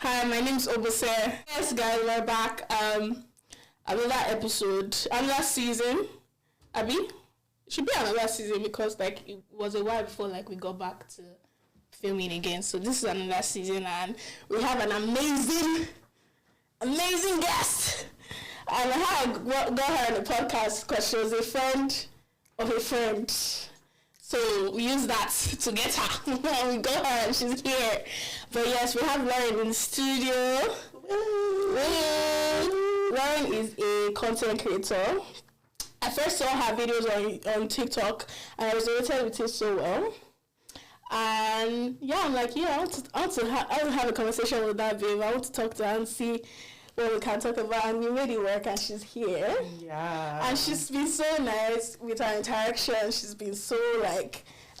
Hi, my name's Obose. Yes, guys, we're back. Another episode, another season. Abby, it should be another season because it was a while before we got back to filming again. So this is another season, and we have an amazing guest. And how I got her on the podcast because she was a friend of a friend. So we use that to get her. We got her and she's here. But yes, we have Loren in the studio. Loren is a content creator. I first saw her videos on TikTok and I resonated with it so well. And yeah, I'm like, I want to have a conversation with that babe. I want to talk to her and see what we can talk about, and we made it work, and she's here. Yeah. And she's been so nice with our interaction. She's been so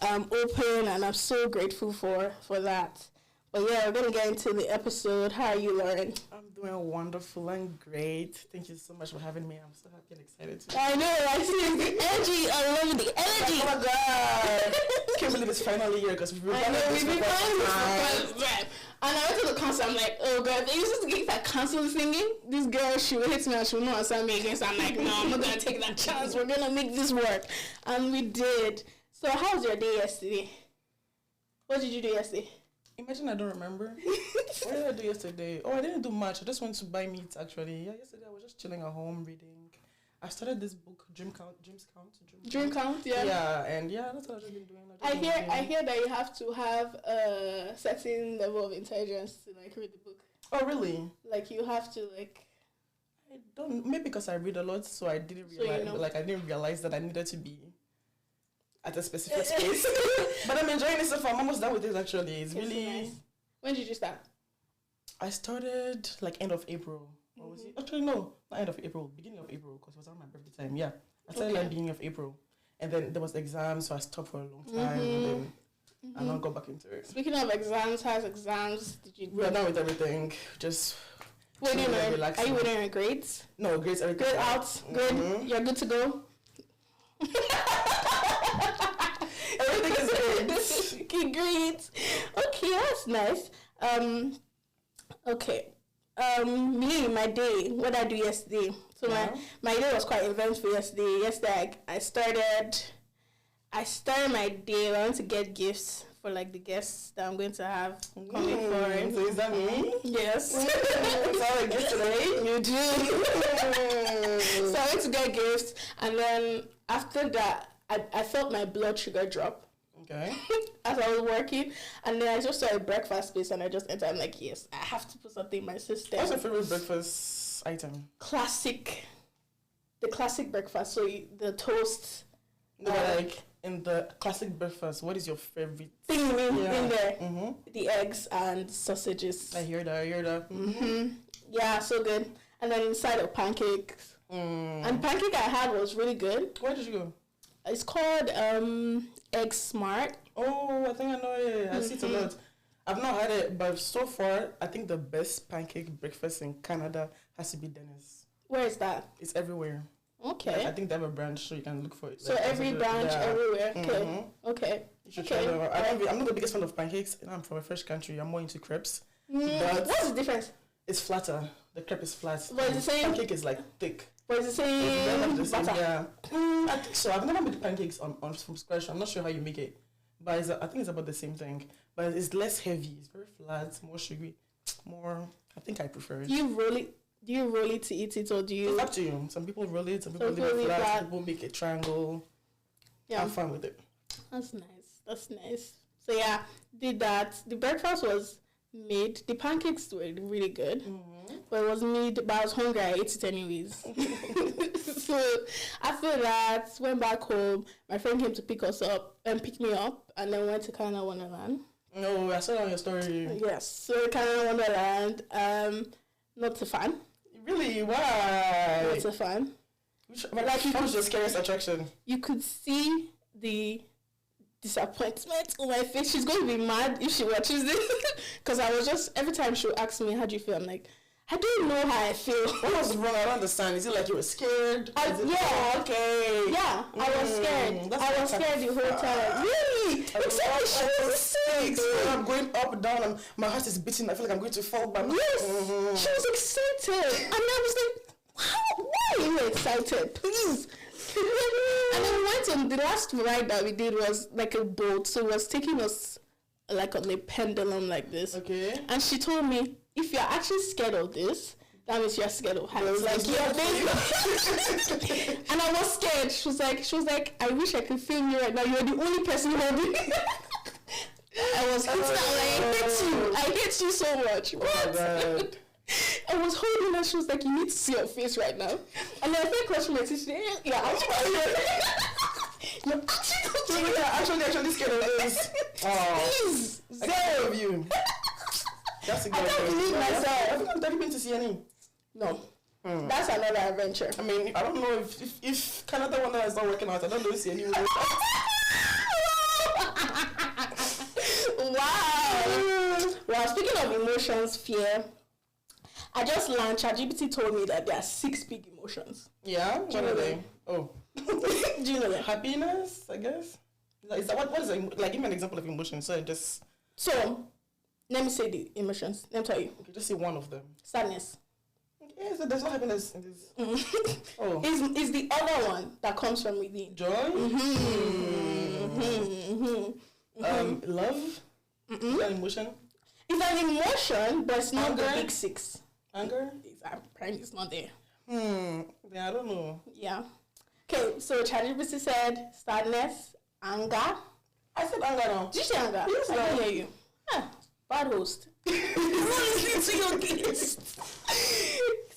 open, and I'm so grateful for that. But yeah, we're gonna get into the episode. How are you, Loren? I'm doing wonderful and great. Thank you so much for having me. I'm so happy and excited today. I know, I see the energy. I love the energy. Oh my god! Can't believe it's finally here because we've been planning this for quite time. And I went to the concert, I'm like, oh god, they used to get that cancel singing. This girl, she will hit me and she will not answer me again. So I'm like, no, I'm not going to take that chance. We're going to make this work. And we did. So how was your day yesterday? What did you do yesterday? Imagine I don't remember. What did I do yesterday? Oh, I didn't do much. I just went to buy meat, actually. Yeah, yesterday I was just chilling at home, reading. I started this book, Dream Count. Dream Count, yeah. Yeah, and yeah, that's what I've just been doing. I hear that you have to have a certain level of intelligence to read the book. Oh, really? You have to I don't. Maybe because I read a lot, so I didn't realize. I didn't realize that I needed to be at a specific space. But I'm enjoying it so far. I'm almost done with it. Actually, it's really nice. When did you start? I started end of April. What was it? Actually, no, not end of April. Beginning of April, because it was on my birthday time. Yeah, I started beginning of April, and then there was exams, so I stopped for a long time, and then I now got back into it. Speaking of exams, how's exams? Did you? We're done with everything. Just waiting on. Are you waiting on grades? No, grades. Everything. Grade out. Good. You're good to go. Everything is good. Okay, great. Okay, that's nice. Okay. My day. What did I do yesterday? So my day was quite eventful yesterday. Yesterday I started my day. I went to get gifts for the guests that I'm going to have coming for. So is that me? Yes. Is that a gift today? You do. So I went to get gifts, and then after that, I felt my blood sugar drop. Okay. As I was working, and then I just saw a breakfast place, and I just entered. I'm like, yes, I have to put something in my system. What's your favorite breakfast item? The classic breakfast. So the toast. No, in the classic breakfast, what is your favorite thing in there? Mm-hmm. The eggs and sausages. I hear that. Mm-hmm. Yeah, so good. And then inside of pancakes. And pancake I had was really good. Where did you go? It's called Egg Smart. Oh, I think I know it. I see it a lot. I've not had it, but so far, I think the best pancake breakfast in Canada has to be Dennis. Where is that? It's everywhere. Okay. I think they have a branch, so you can look for it. So every branch, everywhere. Okay. Mm-hmm. Okay. You should try them. I'm not the biggest fan of pancakes. I'm from a fresh country. I'm more into crepes. But what's the difference? It's flatter. The crepe is flat. But it's the same. Pancake is thick. But it's the same. Butter. Yeah. I think so. I've never made pancakes on from scratch. I'm not sure how you make it, but I think it's about the same thing. But it's less heavy. It's very flat, more sugary, more. I think I prefer it. Do you roll it to eat it, or do you? It's up to you. Some people roll it. Some people leave it flat. Some people make a triangle. Yeah, I'm fine with it. That's nice. So yeah, did that. The breakfast was made. The pancakes were really good. But it was made, but I was hungry. I ate it anyways. So after that, went back home. My friend came to pick me up, and then went to Canada Wonderland. No, I saw that on your story. Yes, so Canada Wonderland. Not a fan. Really? Why? Not a fan. What was your scariest attraction? You could see the disappointment on my face. She's going to be mad if she watches this. Because I was just, every time she would ask me, how do you feel? I'm like, I don't know how I feel. What was wrong? I don't understand. Is it like you were scared? Yeah. Okay. Yeah, I was scared. I was scared the whole time. Really? Exactly. She was sick. I'm going up, down, and my heart is beating. I feel like I'm going to fall back. Yes. She was excited. And I was like, why are you excited? Please. And then we went on, the last ride that we did was like a boat. So it was taking us like on a pendulum like this. Okay. And she told me, if you're actually scared of this, that means you're scared of heights. Like, yeah, baby. And I was scared. She was like, I wish I could film you right now. You're the only person holding. I was like, I hate you so much. What? Oh, I was holding her. She was like, you need to see your face right now. And then I felt close to my sister. Yeah, I was You're actually scared of this. Oh, please, zero of you. That's a good I can't believe myself. Have you been to see any? No. That's another adventure. I mean, I don't know if Canada one is not working out. I don't know if see any. Wow. Well, speaking of emotions, fear. I just learned ChatGPT told me that there are 6 big emotions. Yeah? What are they? Oh. Do you know that? Happiness, I guess. Is that what is it? Like, give me an example of emotion. So let me say the emotions. Let me tell you. Okay, just say one of them. Sadness. Yeah, so there's no happiness in this. Oh. Is the other one that comes from within. Joy? Love? Is that an emotion? It's an emotion, but it's not the big 6. Anger? Apparently it's not there. Yeah, I don't know. Yeah. Okay, so ChatGPT said sadness, anger. I said anger now. Did you say anger? Yes, I didn't hear you. Bad host. I'm not listening to your guest.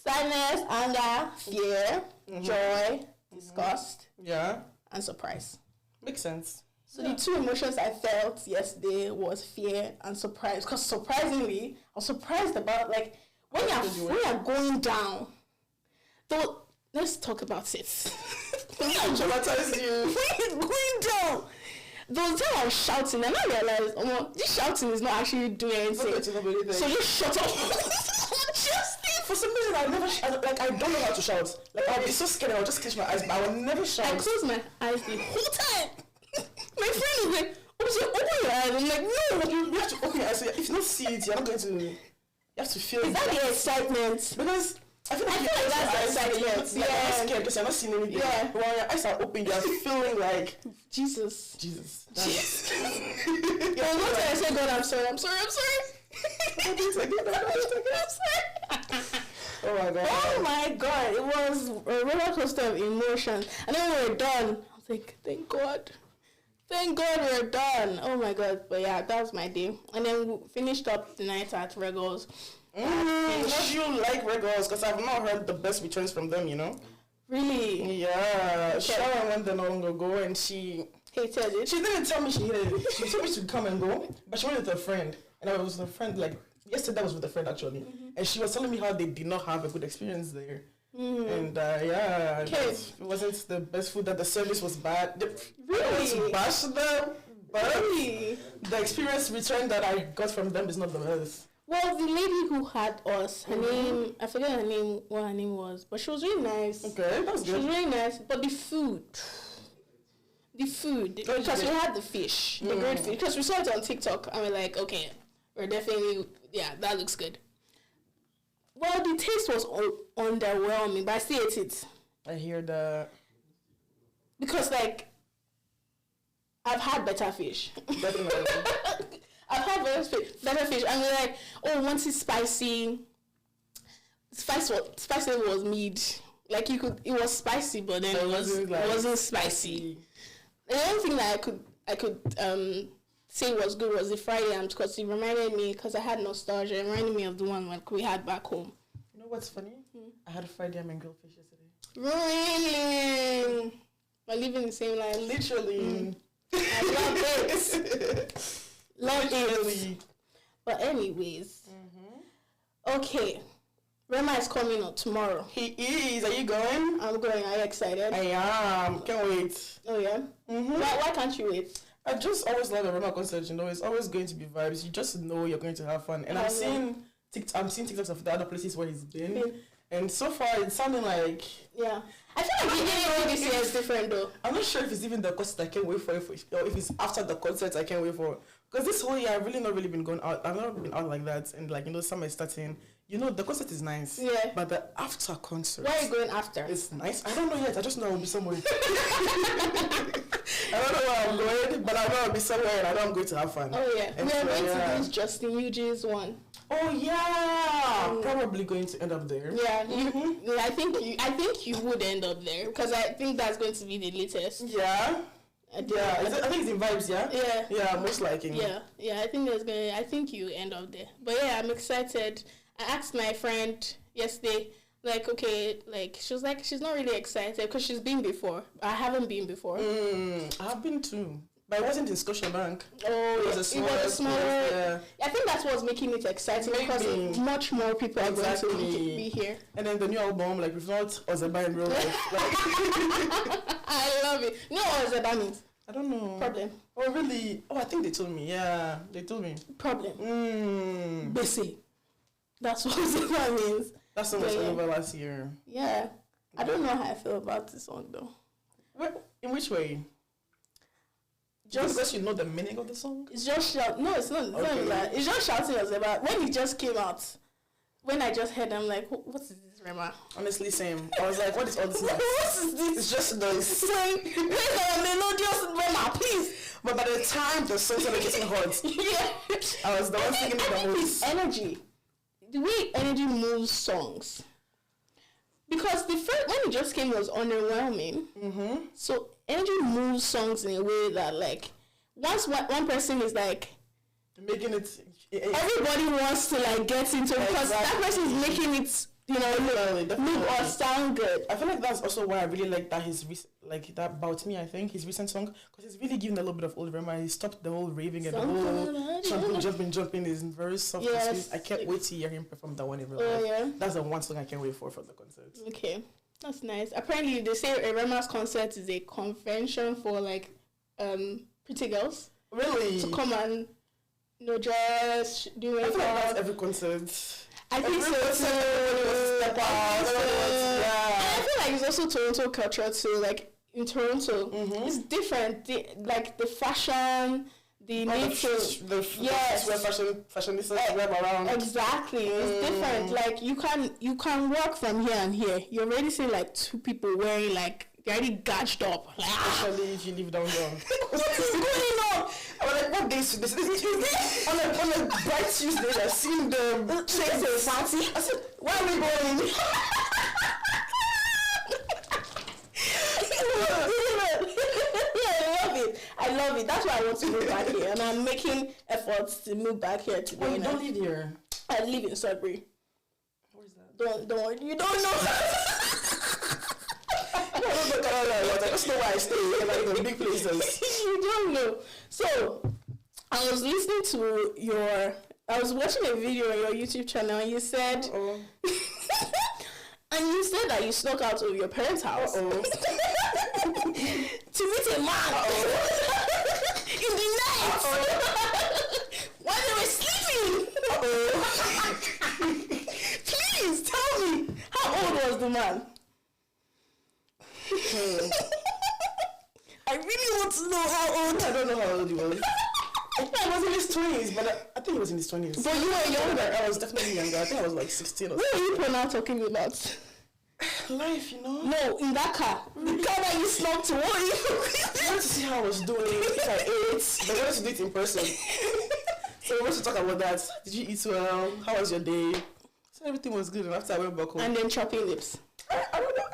Sadness, anger, fear, joy, disgust, and surprise. Makes sense. So the 2 emotions I felt yesterday was fear and surprise. Because surprisingly, I was surprised about like when you're going down. Though, let's talk about it. I'm traumatized you. When you're going down. The time I was shouting, and I realized, this shouting is not actually doing anything. So just shut up. For some reason, I don't know how to shout. Like, I'll be so scared, I'll just catch my eyes, but I will never shout. I close my eyes the whole time. My friend was like, open your eyes. I'm like, no. You have to open your eyes. So if you don't see it, you're not going to, you have to feel it. Is that the excitement? Because I feel like that's the excitement. Like, you're not scared because you're not seeing anything. Yeah. But when your eyes are open, you're feeling like Jesus. Yeah, one time I said, God, I'm sorry. Oh my God. It was a roller coaster of emotion. And then we were done. I was like, thank God we're done. Oh my God. But yeah, that was my day. And then we finished up the night at Regals. How do you like Regals? Because I've not heard the best returns from them, you know? Really? Yeah. Sharon went there not long ago and she hated it. She didn't tell me she hated it. She told me to come and go, but she went with her friend. And I was with a friend, like, yesterday I was with a friend actually. And she was telling me how they did not have a good experience there. And it wasn't the best food, that the service was bad. Really? I want to bash them, but the experience return that I got from them is not the best. Well, the lady who had us, her name, I forget what her name was, but she was really nice. Okay, that's good. She was really nice, but the food, because we had the fish, the grilled fish, because we saw it on TikTok, and we're like, okay, we're definitely, that looks good. Well, the taste was underwhelming, but I still ate it. I hear that. Because, like, I've had better fish. Definitely. I've had better fish. And we're like, once it's spicy. Spicy was mid. Like, it was spicy, but then it wasn't spicy. The only thing that I could say was good was the fried yams, because it reminded me, because I had nostalgia, it reminded me of the one like we had back home. You know what's funny? I had fried yam and grilled fish yesterday. Really? We're living the same life. Literally. I love it. Love it. But anyways. Okay. Rema is coming up tomorrow. He is. Are you going? I'm going. Are you excited? I am. Can't wait. Oh, yeah? Why can't you wait? I just always love a Rema concert, you know. It's always going to be vibes. You just know you're going to have fun. And I'm seeing TikToks of the other places where he's been. And so far, it's sounding like... Yeah. I feel like the this year is different, though. I'm not sure if it's even the concert I can't wait for, or if it's after the concert I can't wait for. Because this whole year, I've really not really been going out. I've never been out like that. And, like, summer is starting. The concert is nice. Yeah. But the after concert... Where are you going after? It's nice. I don't know yet. I just know I will be somewhere. I don't know where I'm going, but I know I'll be somewhere and I know I'm going to have fun. Oh, yeah. And we are going to this Justin UG's one. Oh, yeah! Probably going to end up there. Yeah. I think you would end up there, because I think that's going to be the latest. Yeah? I think it's in Vibes, yeah? Yeah. Yeah, most likely. Yeah, I think you end up there. But yeah, I'm excited. I asked my friend yesterday, like, okay, like, she was like, she's not really excited because she's been before. I haven't been before. I've been too. But it wasn't in Scotiabank. Oh, it was a smaller. Yeah. I think that's what's making it exciting, because much more people are going to be here. And then the new album, like, we've not Ozeba in real life. Like. I love it. You know what Ozeba means? I don't know. Problem. Oh, really? Oh, I think they told me. Yeah, they told me. Problem. Busy. That's what Ozeba means. That song was over last year. Yeah. I don't know how I feel about this song, though. In which way? Just because you know the meaning of the song? It's just No, it's not. It's not even that. It's just shouting Ozeba. When it just came out, when I just heard, I'm like, what is this, Rema? Honestly, same. I was like, what is all this? What is this? It's just noise. Where's the melodious Rema, please? But by the time the song started getting hot, I was the one singing the most. Energy. The way energy moves songs. Because the first, when it just came, it was underwhelming. So energy moves songs in a way that, like, once one person is like making it, everybody wants to, like, get into it, because that person is making it, look or sound good. I feel like that's also why I really like that that About Me, I think, his recent song, because it's really giving a little bit of old Rema. He stopped the whole raving and the whole jumping is very soft and sweet. I can't wait to hear him perform that one in real life. Yeah. That's the one song I can't wait for the concert. Okay, that's nice. Apparently, they say Rema's concert is a convention for, like, pretty girls. Really? To come and, dress, do makeup. I feel like that's every concert. I think so too. I feel like it's also Toronto culture too. Like, in Toronto, it's different. The fashion, the nature, fashionistas web around. Exactly, it's different. Like, you can walk from here and here. You already see, like, two people wearing, like, they're already gauged up. Like, especially if you live downtown. What is going on? I was like, what day is this? On a bright Tuesday, I seen the chase a party. I said, where are we going? I love it. That's why I want to move back here, and I'm making efforts to move back here today. Well, you don't live here. I live in Sudbury. Where is that? Don't worry. You don't know. I just know where I stay, like the big places. You don't know. So, I was listening to I was watching a video on your YouTube channel, and you said, and you said that you snuck out of your parents' house to meet a man in the night while they were sleeping. Please tell me, how old was the man? I really want to know how old. I don't know how old he was. I was in his 20s, but I think he was in his 20s. But you were younger. I was definitely younger. I think I was like 16 or something. What are you now talking about? Life, No, in that car. The car that you snuck to. What are you? I wanted to see how I was doing. If I ate. But I wanted to do it in person. So we wanted to talk about that. Did you eat well? How was your day? So everything was good. And after I went back home. And then chopping lips. I don't know.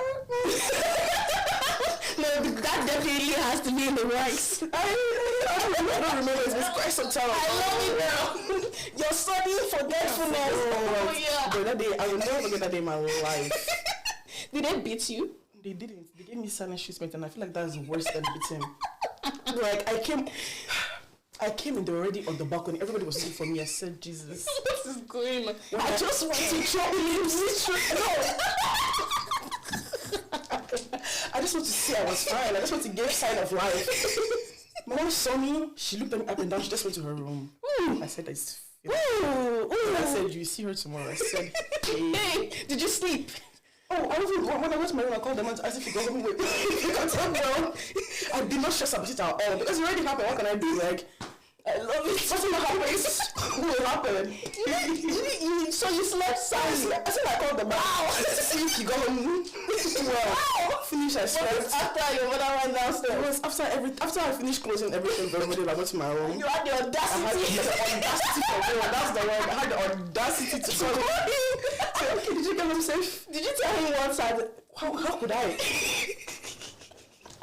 No, that definitely has to be in the works. I don't remember. It's been quite some time. I love it now. You're studying forgetfulness. Oh yeah. But that day, I will never forget that day in my life. Did they beat you? They didn't. They gave me silent treatment, and I feel like that's worse than beating. Like, I came and they were already on the balcony. Everybody was looking for me. I said, Jesus. What is going on? I just want to chop lips. No. I just want to say I was fine. I just want to give sign of life. My mom saw me. She looked at me up and down. She just went to her room. I said, I Ooh. I said, you see her tomorrow. I said, Hey, did you sleep? oh, I even when I went to my room, I called them and asked if you got home with me. I did not stress about it at all because it already happened. What can I do? Like, I love it. Something that happens will happen. So you slept silently. I said I called them. Wow. To see if you got home. Wow. Finish. I slept. After your mother went downstairs. It was after I finished closing everything for everybody, I went to my room. You had the audacity. I had the audacity for real. That's the word. I had the audacity to call him. Okay, did you get him safe? Did you tell him what side? How could I?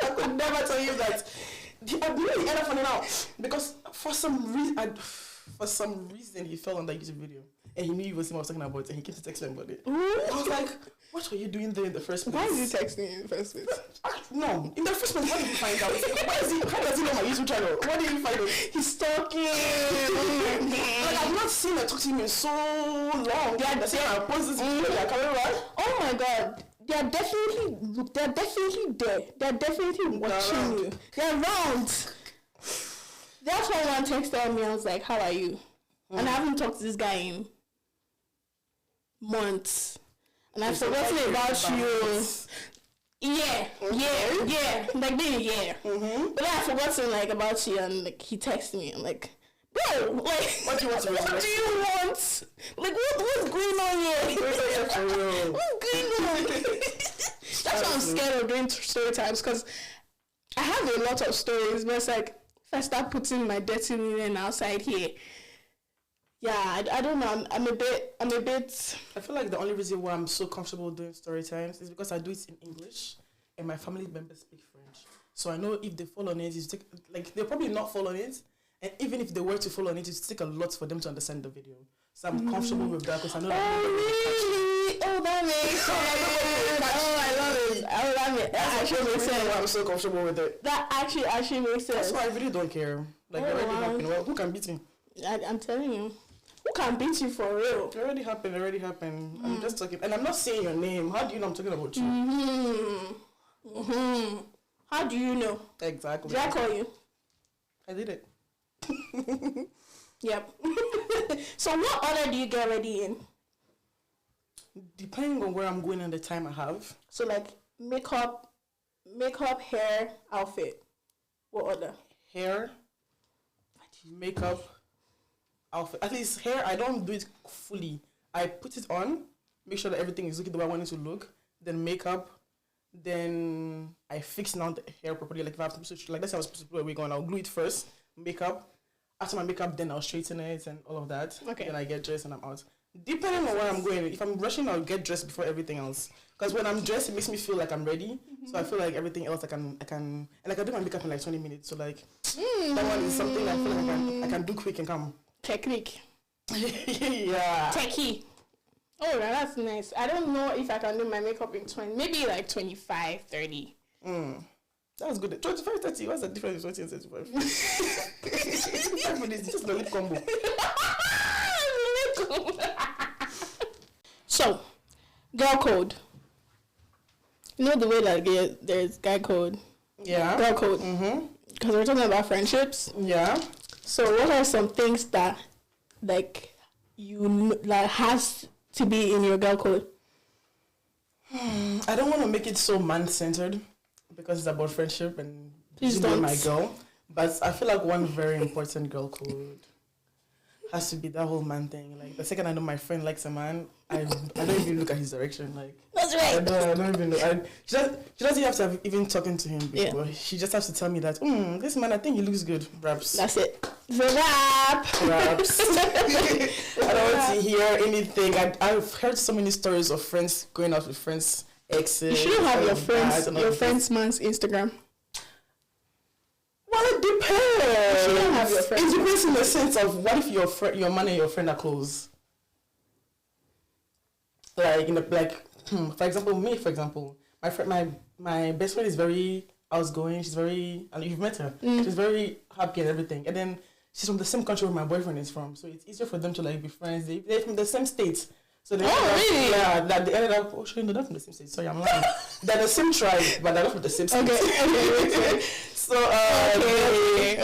I could never tell you that. I really end up finding out because for some reason he fell on that YouTube video and he knew it was him I was talking about and he came to text me about it. I was like, what were you doing there in the first place? Why is he texting you in the first place? No, in the first place, how did you find out? How does he know my YouTube channel? What did you find out? He's stalking. Like, I've not seen her talk to him in so long. Yeah, the same I post this video. Oh my god. They're definitely there. They're definitely watching you. They're around. That's why one texted me. I was like, "How are you?" And I haven't talked to this guy in months, and I've forgotten about you. Yeah, like maybe a year. But then I've forgotten like about you, and like he texted me. I'm like, bro, like, what do you want to what do you want? Like, what's going on here? What's going on? That's why I'm scared of doing story times because I have a lot of stories, but it's like if I start putting my dirty linen outside here, yeah, I don't know. I'm a bit. I feel like the only reason why I'm so comfortable doing story times is because I do it in English, and my family members speak French. So I know if they fall on it, they'll probably not fall on it. And even if they were to follow on it, it take a lot for them to understand the video. So I'm comfortable with that because I know that. Really? Oh, that makes sense. Oh, I love it. I love it. That actually makes sense. I'm so comfortable with it. That actually makes sense. That's why I really don't care. Like, it already happened. Well, who can beat me? I'm telling you. Who can beat you for real? It already happened. I'm just talking. And I'm not saying your name. How do you know I'm talking about you? How do you know? Exactly. Did I call you? I did it. Yep. So what order do you get ready in? Depending on where I'm going and the time I have. So like makeup, hair, outfit. What order? Hair, makeup, outfit. At least hair, I don't do it fully. I put it on, make sure that everything is looking the way I want it to look. Then makeup. Then I fix now the hair properly. Like if I have to, like let's say I was supposed to put a wig on, I'll glue it first. Makeup. After my makeup, then I'll straighten it and all of that. Okay. Then I get dressed and I'm out. Depending on where I'm going, if I'm rushing, I'll get dressed before everything else. Because when I'm dressed, it makes me feel like I'm ready. So I feel like everything else I can, and like I do my makeup in like 20 minutes. So like that one is something I feel like I can do quick and come. Technique. Yeah. Techie. Oh, that's nice. I don't know if I can do my makeup in 20, maybe like 25, 30. That was good. 25, 30. What's the difference between 20 and 35? It's just the lip combo. So, girl code. You know the way that there's guy code? Yeah. Girl code. Because we're talking about friendships. Yeah. So, what are some things that, like, like has to be in your girl code? I don't want to make it so man-centered because it's about friendship and please don't. My girl. But I feel like one very important girl code has to be that whole man thing. Like the second I know my friend likes a man, I don't even look at his direction. Like that's right. I don't even know. She doesn't have to have even talking to him before. Yeah. She just has to tell me that this man, I think he looks good. Raps. That's it. The rap. Raps. I don't want to hear anything. I've heard so many stories of friends going out with friends. Exes. You shouldn't have your friend's man's Instagram. Well, it depends. You shouldn't have your friends. It depends in the sense of what if your man and your friend are close. Like for example, my best friend is very outgoing. She's very, and you've met her. She's very happy and everything. And then she's from the same country where my boyfriend is from, so it's easier for them to like be friends. They're from the same state. So they really? Yeah, that they ended up. Oh, they're not from the same state. Sorry, I'm lying. They're the same tribe, but they're not from the same state. Okay. So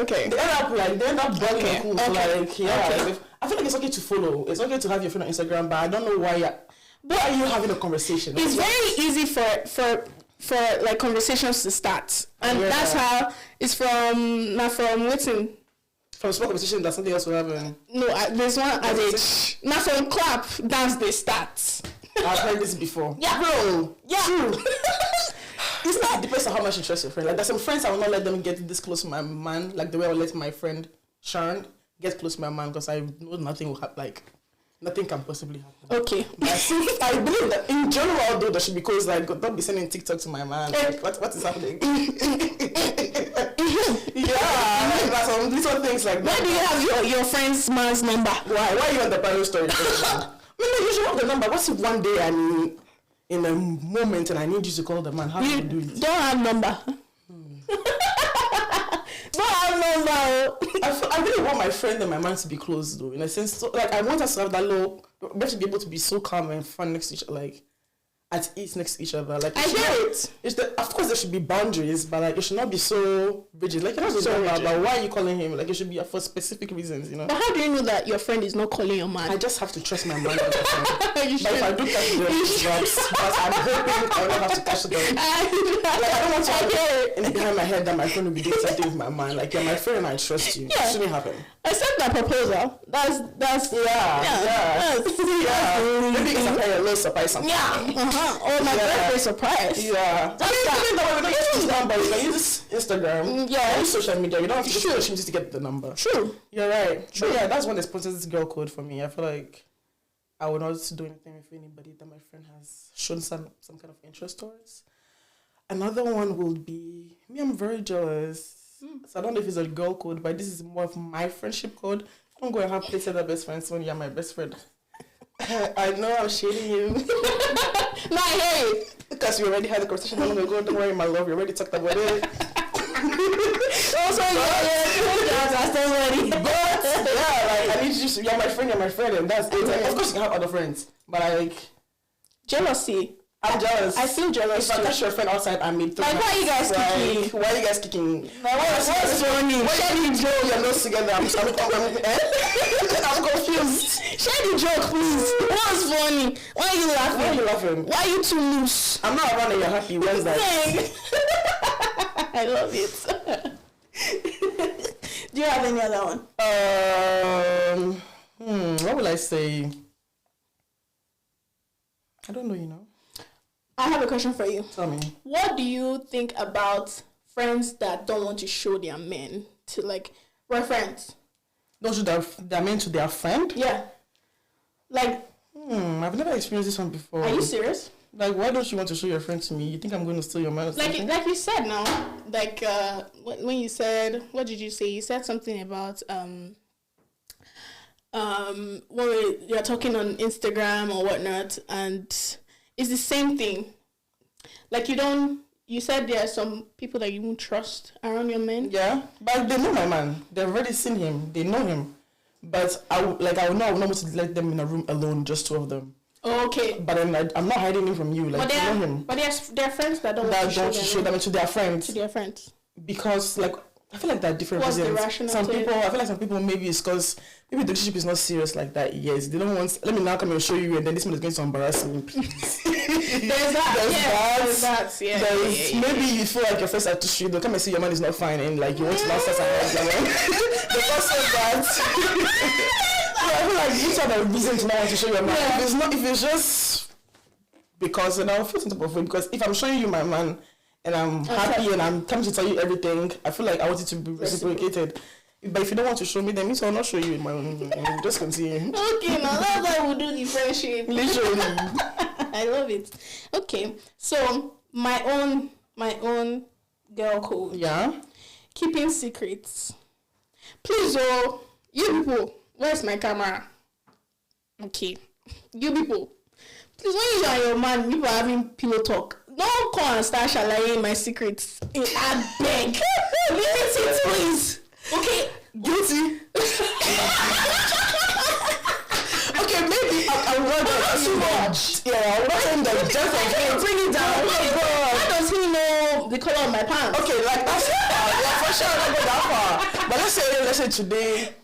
Okay. They end up blogging and cool. So like, yeah. Okay. I feel like it's okay to follow. It's okay to have your friend on Instagram, but I don't know why. Why are you having a conversation? It's very easy for like conversations to start, and that's how it's from waiting. From small conversation, that something else will happen. No, there's one adage. Not from clap, dance they start. I've heard this before. Yeah, bro. Yeah. True. It's not. It depends on how much you trust your friend. Like there's some friends I will not let them get this close to my man. Like the way I will let my friend Sharon get close to my man, because I know nothing will happen. Like nothing can possibly happen. Okay. I believe that in general, though, there should be calls like, don't be sending TikTok to my man. Like, what is happening? Yeah, like, that's some little things like that. Why do you have your friend's man's number? Why are you on the private story? You should have the number. What's if one day I'm in a moment and I need you to call the man? How do you do it? Don't have number. Don't have number. I really want my friend and my man to be close, though, in a sense. So, like, I want us to have that low. We have to be able to be so calm and fun next to each other, like at ease next to each other. Like, I get it. Of course, there should be boundaries, but like it should not be so rigid. Like, you're not so rigid. But why are you calling him? Like, it should be for specific reasons, you know. But how do you know that your friend is not calling your man? I just have to trust my man. But if I do catch them, but I'm hoping I will not have to catch them. Like, I don't want to have behind my head that my friend will be doing something with my man. Like, you're my friend and I trust you. Yeah. It shouldn't happen. Except that proposal. That's Maybe it's a little surprise something. Yeah. Oh, my birthday surprise. Yeah. That's that. We don't use this number. You can use Instagram. Yeah. Use social media. You don't have to use social media to get the number. True. You're right. True. But yeah, that's one that sponsors this girl code for me. I feel like I would not do anything with anybody that my friend has shown some kind of interest towards. Another one will be me. I'm very jealous. So I don't know if it's a girl code, but this is more of my friendship code. Don't go and have places that best friends when you're my best friend. I know I'm shading you. No, I hear it. Because we already had a conversation long ago. Don't worry, my love. We already talked about it. Also, but yeah, like I need you to, you're my friend, and that's it. Like, of course, you can have other friends, but like jealousy. I'm jealous. I feel jealous. If I catch your friend outside, I mean, like, why are you guys kicking? Why are you guys kicking? What's funny? Share the joke. Your nose together. I'm confused. Share the joke, please. What's funny? Why are you laughing? Why are you laughing? Why are you too loose? I'm not around and you're happy. Where's that? I love it. Do you have any other one? What will I say? I don't know, you know. I have a question for you. Tell me. What do you think about friends that don't want to show their men to, like, we're friends? Don't show their men to their friend? Yeah. Like, I've never experienced this one before. Are you serious? Like, why don't you want to show your friend to me? You think I'm going to steal your man or something? Like you said now, like, when you said, what did you say? You said something about, when you're talking on Instagram or whatnot, and it's the same thing. Like, you said there are some people that you won't trust around your men. Yeah, but they know my man. They've already seen him. They know him. But I would not want to let them in a room alone, just two of them. Oh, okay. But then I'm not hiding him from you. Like, but you know him. But they're friends that don't want to show them to their friends. To their friends. Because, like, I feel like there are different What's reasons. The rationale? I feel like some people maybe it's because maybe the relationship is not serious like that. Yes, they don't want. Let me now come and show you, and then this one is going to embarrass me. There's that. Maybe you feel like your friends are too strict. They'll come and see your man is not fine, and like you want to now start something. There's also that. I feel like these are the reasons to not want to show your man. Yeah. If it's just because, and I'll feel some type of way, because if I'm showing you my man and I'm happy and I'm coming to tell you everything, I feel like I want it to be reciprocated. But if you don't want to show me, then means I'll not show you in my own. Just continue. Okay, now that's how we do the friendship. Literally. I love it. Okay, so my own girl code. Yeah. Keeping secrets. Please, you people. Where's my camera? Okay, you people. Please, when you and your man, you are having pillow talk, don't come and start sharing my secrets. I beg. Leave it, please. Okay, guilty. Okay, maybe I'm not too much. Yeah, I'm not saying that just like bring it down. Oh my God. How does he know the color of my pants? Okay, like that's yeah, for sure I don't go that far. But let's say today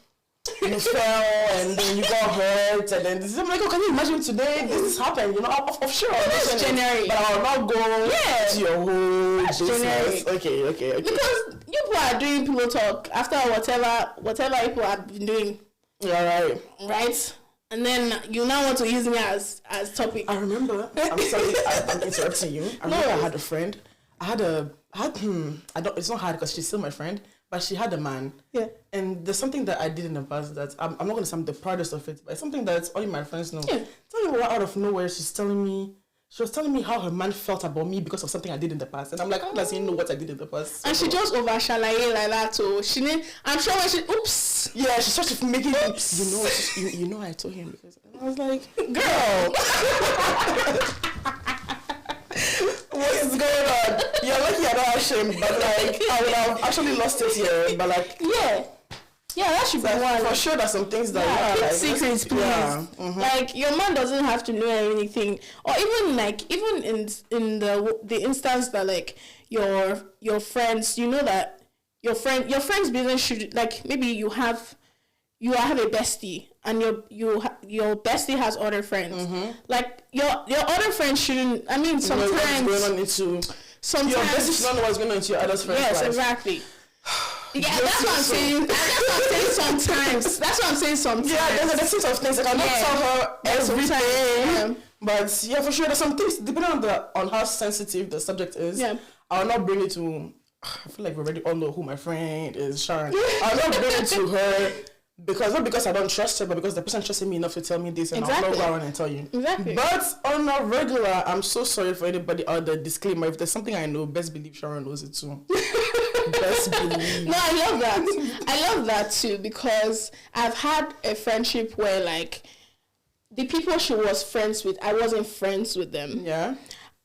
you fell and then you got hurt and then I'm like, oh, can you imagine today this happened? You know, of sure. That's generic. But I will not go to your whole business. Okay. Because you people are doing pillow talk after whatever people have been doing. Yeah, right. And then you now want to use me as topic. I remember. I'm sorry, I'm interrupting you. I remember I had a friend. It's not hard because she's still my friend, but she had a man. Yeah. And there's something that I did in the past that I'm not going to say I'm the proudest of it, but it's something that only my friends know. Yeah. Tell me what out of nowhere she was telling me how her man felt about me because of something I did in the past. And I'm like, how does he know what I did in the past? And she just over-shalaye like that. So I'm sure when oops. Yeah, she started making you know I told him because I was like, girl. What is going on? You're lucky I don't have shame, but like I would have actually lost it here. But like yeah, that should be one. For sure, there's some things that keep secrets, please. Yeah. Mm-hmm. Like your man doesn't have to know anything, or even in the instance that like your friends, you know that your friend's business should, like, maybe you have a bestie and your bestie has other friends. Mm-hmm. Like your other friends shouldn't. I mean, sometimes sometimes your bestie should not know what's going on into your other friends. Yes, life. Exactly. Yeah, that's what I'm saying. Sometimes. That's what I'm saying sometimes. Yeah, there's a difference of things. I cannot tell her everything. Yeah. But yeah, for sure, there's some things, depending on how sensitive the subject is, I'll not bring it to, I feel like we already all know who my friend is, Sharon. I'll not bring it to her not because I don't trust her, but because the person trusted me enough to tell me this, and I'll not go around and tell you. Exactly. But on a regular, I'm so sorry for anybody out there, disclaimer, if there's something I know, best believe Sharon knows it too. Best believe. No, I love that. I love that too, because I've had a friendship where like the people she was friends with, I wasn't friends with them. Yeah.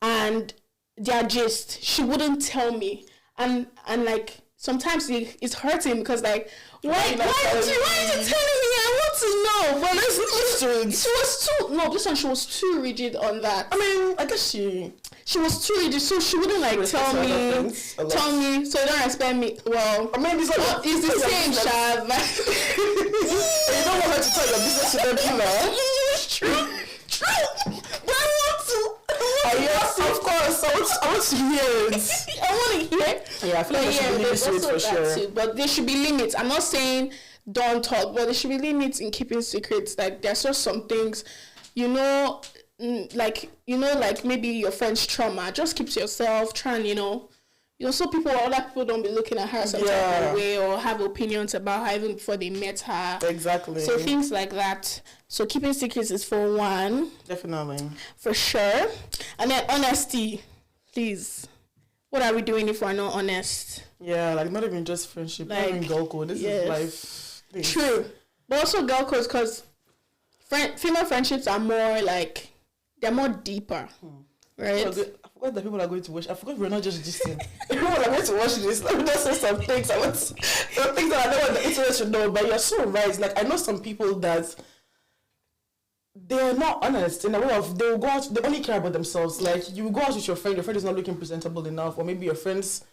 And their gist, she wouldn't tell me. And like sometimes it's hurting because like why are you telling me? I want to know. But she was too rigid on that. I mean, I guess she was too rigid, so she wouldn't like tell me, so you don't respect me. Well, I mean, it's the same, Shav. You don't want her to tell your business to them, you know. It's true. But I want to. Yes, of course. I want to hear it. I want to hear. Yeah, I feel like there should be limits to it for sure. Too, but there should be limits. I'm not saying don't talk, but there should be limits in keeping secrets. Like there's just some things, like maybe your friend's trauma. Just keep to yourself. Try and so other people don't be looking at her some type of way or have opinions about her even before they met her. Exactly. So things like that. So keeping secrets is for one. Definitely. For sure. And then honesty, please. What are we doing if we're not honest? Yeah, like not even just friendship, not even girl code. This is life. Things. True. But also girl codes, because female friendships are more like, they're more deeper. Right? I forgot that people are going to watch. I forgot we're not just gisting. People are going to watch this. Let me just say some things. Some things that I don't want the internet to know. But you're so right. Like I know some people that they're not honest in a way of they'll go out. They only care about themselves. Like you go out with your friend is not looking presentable enough, or maybe your friend's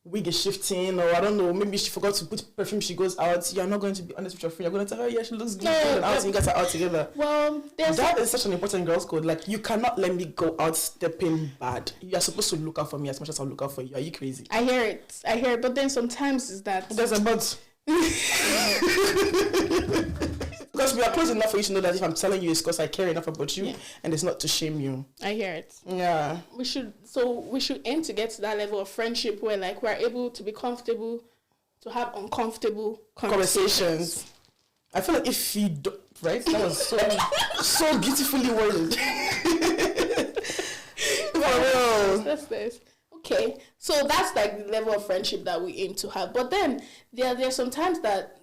wig is shifting, or I don't know, maybe she forgot to put perfume. She goes out. You're not going to be honest with your friend. You're going to tell her, yeah, she looks good, and out. You guys are out together. Well, that is such an important girl's code. Like you cannot let me go out stepping bad. You are supposed to look out for me as much as I'll look out for you. Are you crazy? I hear it. But then sometimes is that there's a but. Because we are close enough for you to know that if I'm telling you it's because I care enough about you, and it's not to shame you. I hear it. Yeah. We should aim to get to that level of friendship where like we're able to be comfortable to have uncomfortable conversations. I feel like if you don't, right? That was so beautifully worded. For real. That's nice. Okay, so that's like the level of friendship that we aim to have. But then there's sometimes that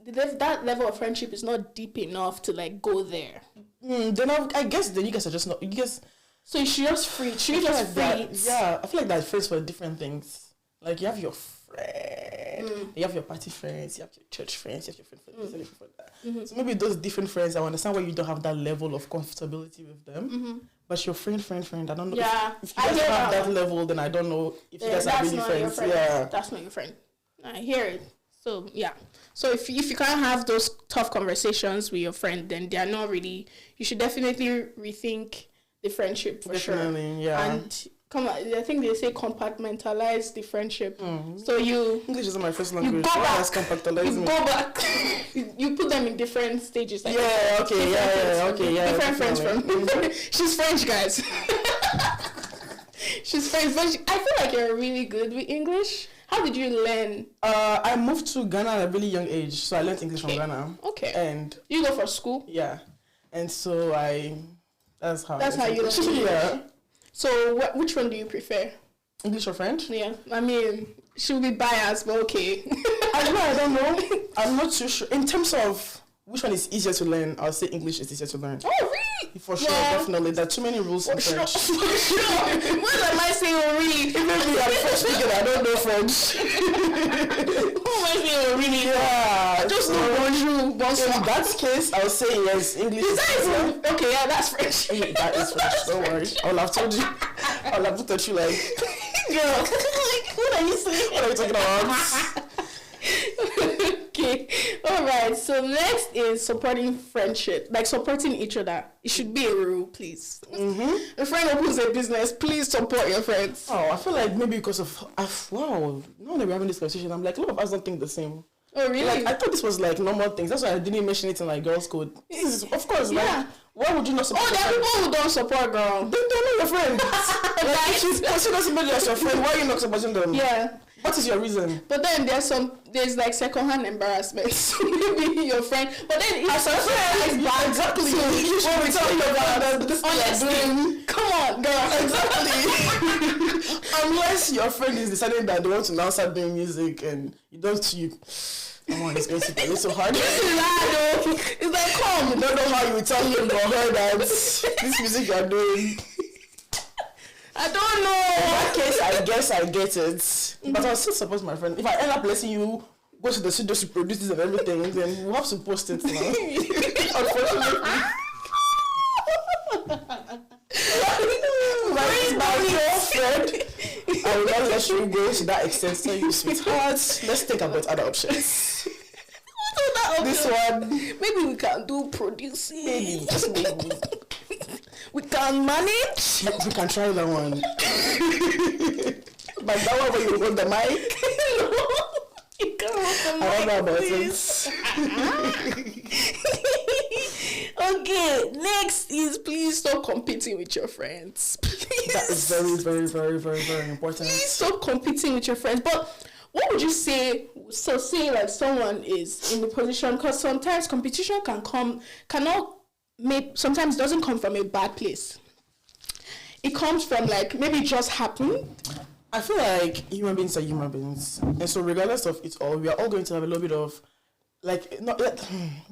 level of friendship is not deep enough to like go there. Then I guess then you guys are just not. You guys. So you should just free. Should you just free? Yeah, I feel like that friends for different things. Like you have your friend. You have your party friends, you have your church friends, you have your friend for this and your friend for that. So maybe those different friends, I understand why you don't have that level of comfortability with them. But your friend, I don't know. Yeah. If you guys have that level, then I don't know if you guys are really friends. Yeah. That's not your friend. I hear it. So, yeah. So, if you can't have those tough conversations with your friend, then they are not really... You should definitely rethink the friendship for Definitely, sure. yeah. And I think they say compartmentalize the friendship. So English isn't my first language. You go back. Go back. You put them in different stages. Like different friends from. She's French, guys. She's French, but I feel like you're really good with English. How did you learn? I moved to Ghana at a really young age, so I learned English from Ghana. Okay. And you go for school? Yeah, and so That's how you learn. Yeah. So, which one do you prefer? English or French? Yeah, I mean, she'll be biased, but okay. I don't know. I'm not too sure. In terms of which one is easier to learn, I'll say English is easier to learn. Oh, really? For sure, definitely. There are too many rules in French. For sure. When am I saying oh, really? Even me, I'm French speaking, I don't know French. Who am I saying oh, really? Yeah. Just know bonjour, bonsoir. In that case, I'll say yes, English is easier. Okay, yeah, that's French. That is French, don't worry. I'll have told you. I'll have looked at you like, girl, what are you saying? What are you talking about? Okay, alright, so next is supporting friendship, like supporting each other. It should be a rule, please. A friend opens a business, please support your friends. Oh, I feel like maybe because of, now that we're having this conversation, I'm like, a lot of us don't think the same. Oh, really? Like, I thought this was like normal things. That's why I didn't mention it in like girls' code. Of course, like, why would you not support? Oh, there are people who don't support, girl. They're not your friends. Like, if you consider somebody as your friend, why are you not supporting them? Yeah. What is your reason? But then there's like secondhand embarrassment. So maybe your friend, but then it's bad. Exactly. So you should be telling your friend that this thing you're doing. Come on, girl. Exactly. Unless your friend is deciding that they want to now start doing music and you don't, come on, it's going to be a little hard. It's like, come, you don't know how you will tell him or her that this music you're doing. I don't know. In that case, I guess I get it. But I'll still support my friend. If I end up letting you go to the studio to produce this and everything, then we'll have to post it now. Unfortunately. My girlfriend, I will not let you go to that extent. So you sweetheart, let's think about other options. This one, maybe we can do producing. Maybe, just maybe. We can manage. We can try that one. But that one where you hold the mic. No, you can't hold the mic. I don't know about it. Okay, next is please stop competing with your friends. Please. That is very, very, very, very, very important. Please stop competing with your friends. But what would you say? So say like someone is in the position, because sometimes competition sometimes doesn't come from a bad place. It comes from like maybe it just happened. I feel like human beings are human beings, and so regardless of it all, we are all going to have a little bit of you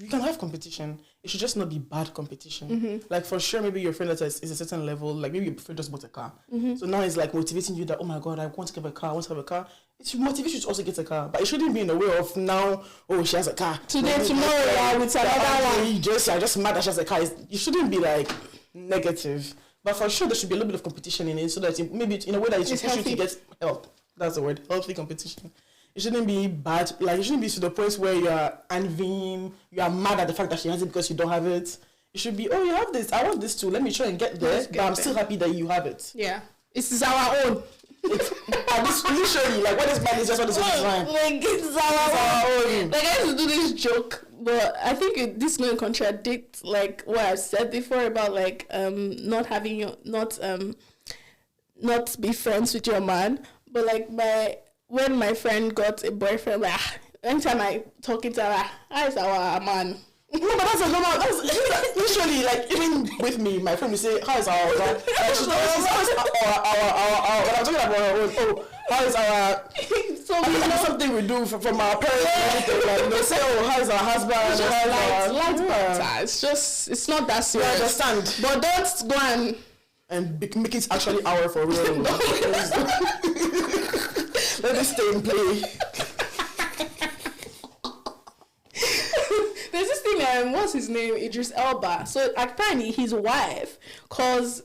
can have competition. It should just not be bad competition. Like for sure, maybe your friend that is a certain level, like maybe your friend just bought a car. So now it's like motivating you that, oh my God, I want to get a car, It should motivate you to also get a car. But it shouldn't be in a way of now, oh, she has a car. Today, tomorrow, with another one. You're just mad that she has a car. You shouldn't be like negative. But for sure, there should be a little bit of competition in it so that maybe in a way that it should push you to get help. That's the word, healthy competition. It shouldn't be bad. Like, it shouldn't be to the point where you are envying, you are mad at the fact that she has it because you don't have it. It should be, oh, you have this, I want this too. Let me try and get there, but I'm still happy that you have it. Yeah. It's our own. And this literally, like, what is mine is just what is mine. Like, it's our own. Like, I used to do this joke, but I think this is going to contradict, like, what I've said before about, like, not be friends with your man. But, like, when my friend got a boyfriend, like, anytime I talking to her, how's our man? No, but that's a normal. That's literally like even with me, my friend will say, "How is our?" Like, she's always our. When I'm talking about how is our? So we know something we do from our parents and everything. Like they say, "Oh, how is our husband?" It's just light banter. It's just it's not that serious. I understand, but don't go and make it actually our for real. Let me stay and play. There's this thing, what's his name? Idris Elba. So apparently his wife, cause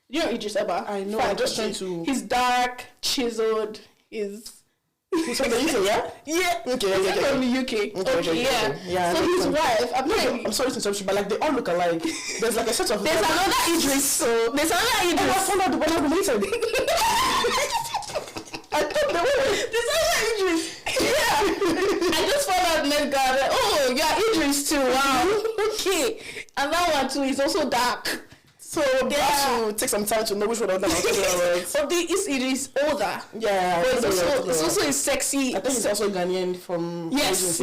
you know Idris Elba. I know. I'm just trying to. He's dark, chiseled. He's from the UK, yeah? Yeah. Okay. From the UK. Okay, yeah. So his wife, apparently. I'm sorry to interrupt you, but like they all look alike. There's like a set of. There's another Idris. So there's another Idris. I found out the one related. I thought they were. There's another Idris. Yeah. I just found out Ned God. Oh, yeah, Idris too. Wow. Okay. And that one too is also dark. So they have to take some time to know which one of them I'm talking about. So it is older. Yeah. But it's also a sexy. I think it's also Ghanaian from. Yes.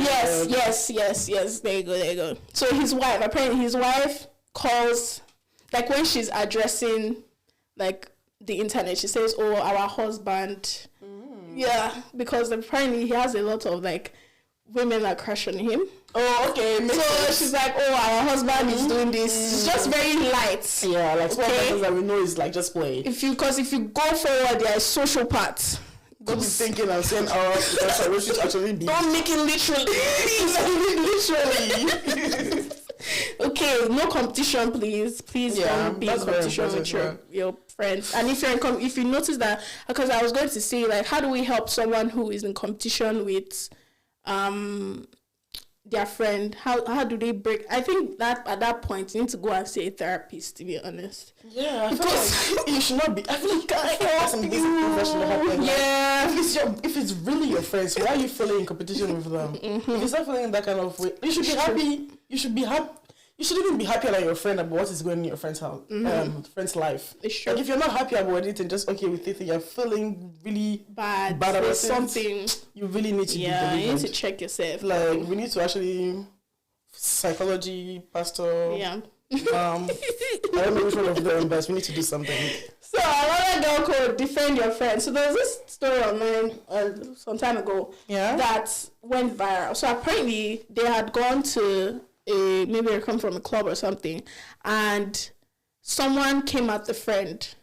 There you go. So apparently his wife calls, like when she's addressing like the internet, she says, "Oh, our husband." Yeah, because apparently he has a lot of like women that crush on him. Oh, okay. So she's like, "Oh, our husband is doing this." It's just very light. Yeah, like one of the things that we know is like just play. If you go forward, they are social parts. Don't be thinking and saying, that's what should actually be. Don't make it literally. Literally. Okay, no competition, please. Please don't be in competition with your friends. And if you notice that, because I was going to say, like, how do we help someone who is in competition with their friend? How do they break? I think that at that point you need to go and see a therapist, to be honest. Yeah, because like you should not be. I feel like that's something professional happen. Yeah, if it's really your friends, why are you feeling in competition with them? If you start feeling in that kind of way, you should be happy. You should be happy. You should even be happier than your friend about what is going on in your friend's house, friend's life. Sure. Like if you're not happy about it and just okay with it, and you're feeling really bad about something. You really need to. Yeah, you need to check yourself. Like we need to actually psychology, pastor. Yeah. I don't know which one of them, but we need to do something. So another girl called Defend Your Friend. So there was this story online some time ago that went viral. So apparently they had gone to maybe they come from a club or something, and someone came at the friend.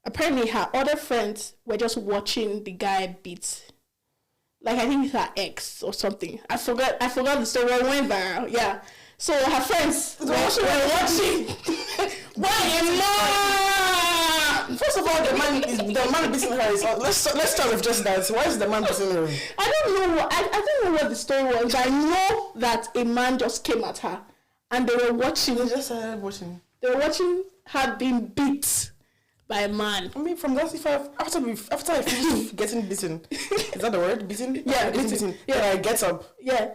Apparently her other friends were just watching the guy beat, like I think it's her ex or something. I forgot the story. It went viral. Yeah. So her friends were watching. Why? First of all, the man beating her is. Let's start with just that. Why is the man beating her? I don't know. I don't know what the story was. But I know that a man just came at her, and they were watching. They just watching. They were watching her being beat by a man. I mean, from that, after I finish getting beaten, is that the word? Beaten? Yeah, beaten. Yeah, I get up. Yeah.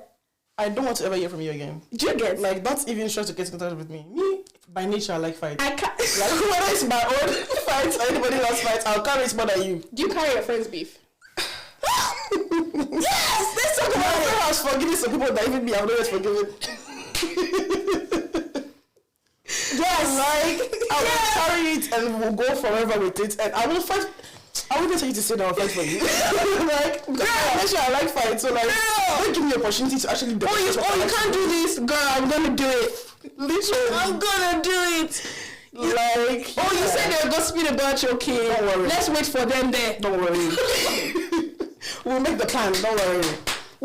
I don't want to ever hear from you again. Do you get? Like, not even try to get in contact with me. Me, by nature, I like fight. I can't. Like, whether it's my own fight or anybody else's fight, I'll carry it more than you. Do you carry your friend's beef? Yes! Let's talk about it. I was forgiving some people that even me, I've always forgiven. Yes! Like, I will carry it and we'll go forever with it. And I will fight. I wouldn't tell you to say that I'll fight for you. Like, girl, I like fight, so like, don't give me the opportunity to actually do it. Oh, you can't do this, girl, I'm gonna do it. Literally. I'm gonna do it. Like, oh, you said they're gossiping about your kid. Don't worry. Let's wait for them there. Don't worry. We'll make the plan, don't worry.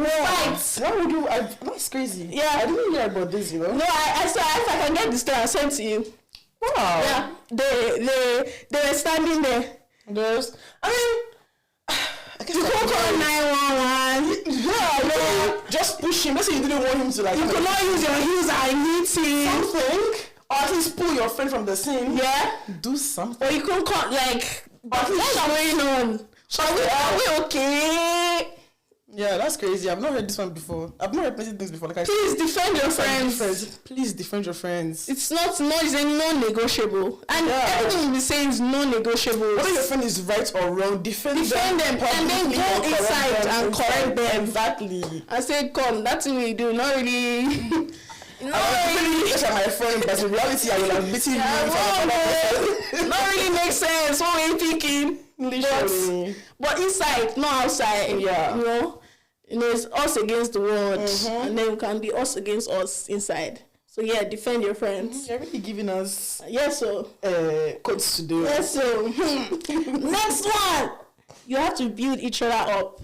Fight. Why would you? That's crazy. Yeah. I didn't hear about this, you know? No, I saw if I can get this story, I'll send to you. Wow. Yeah. They were standing there. I guess you could call 911. Yeah, just push him. Let's say you didn't want him to like. You could not use your heels. I need something, or at least pull your friend from the scene. Yeah, do something. Or you could call like. But what's going on? Are we okay? Yeah, that's crazy. I've not heard this one before. I've not heard many things before. Like, please defend your friends. Please defend your friends. It's it's a non-negotiable. And everything we say is non-negotiable. Whether your friend is right or wrong, defend them and then go inside and correct them. Exactly. I say, come, that's what we do. Not really. Look at my friend, but in reality, I will have beaten you. Not really makes sense. What are you thinking? But inside, not outside. Yeah. You know, it's us against the world, and then we can be us against us inside. So yeah, defend your friends. You're really giving us yes, so codes to do. Yes, so next one. you have to build each other up.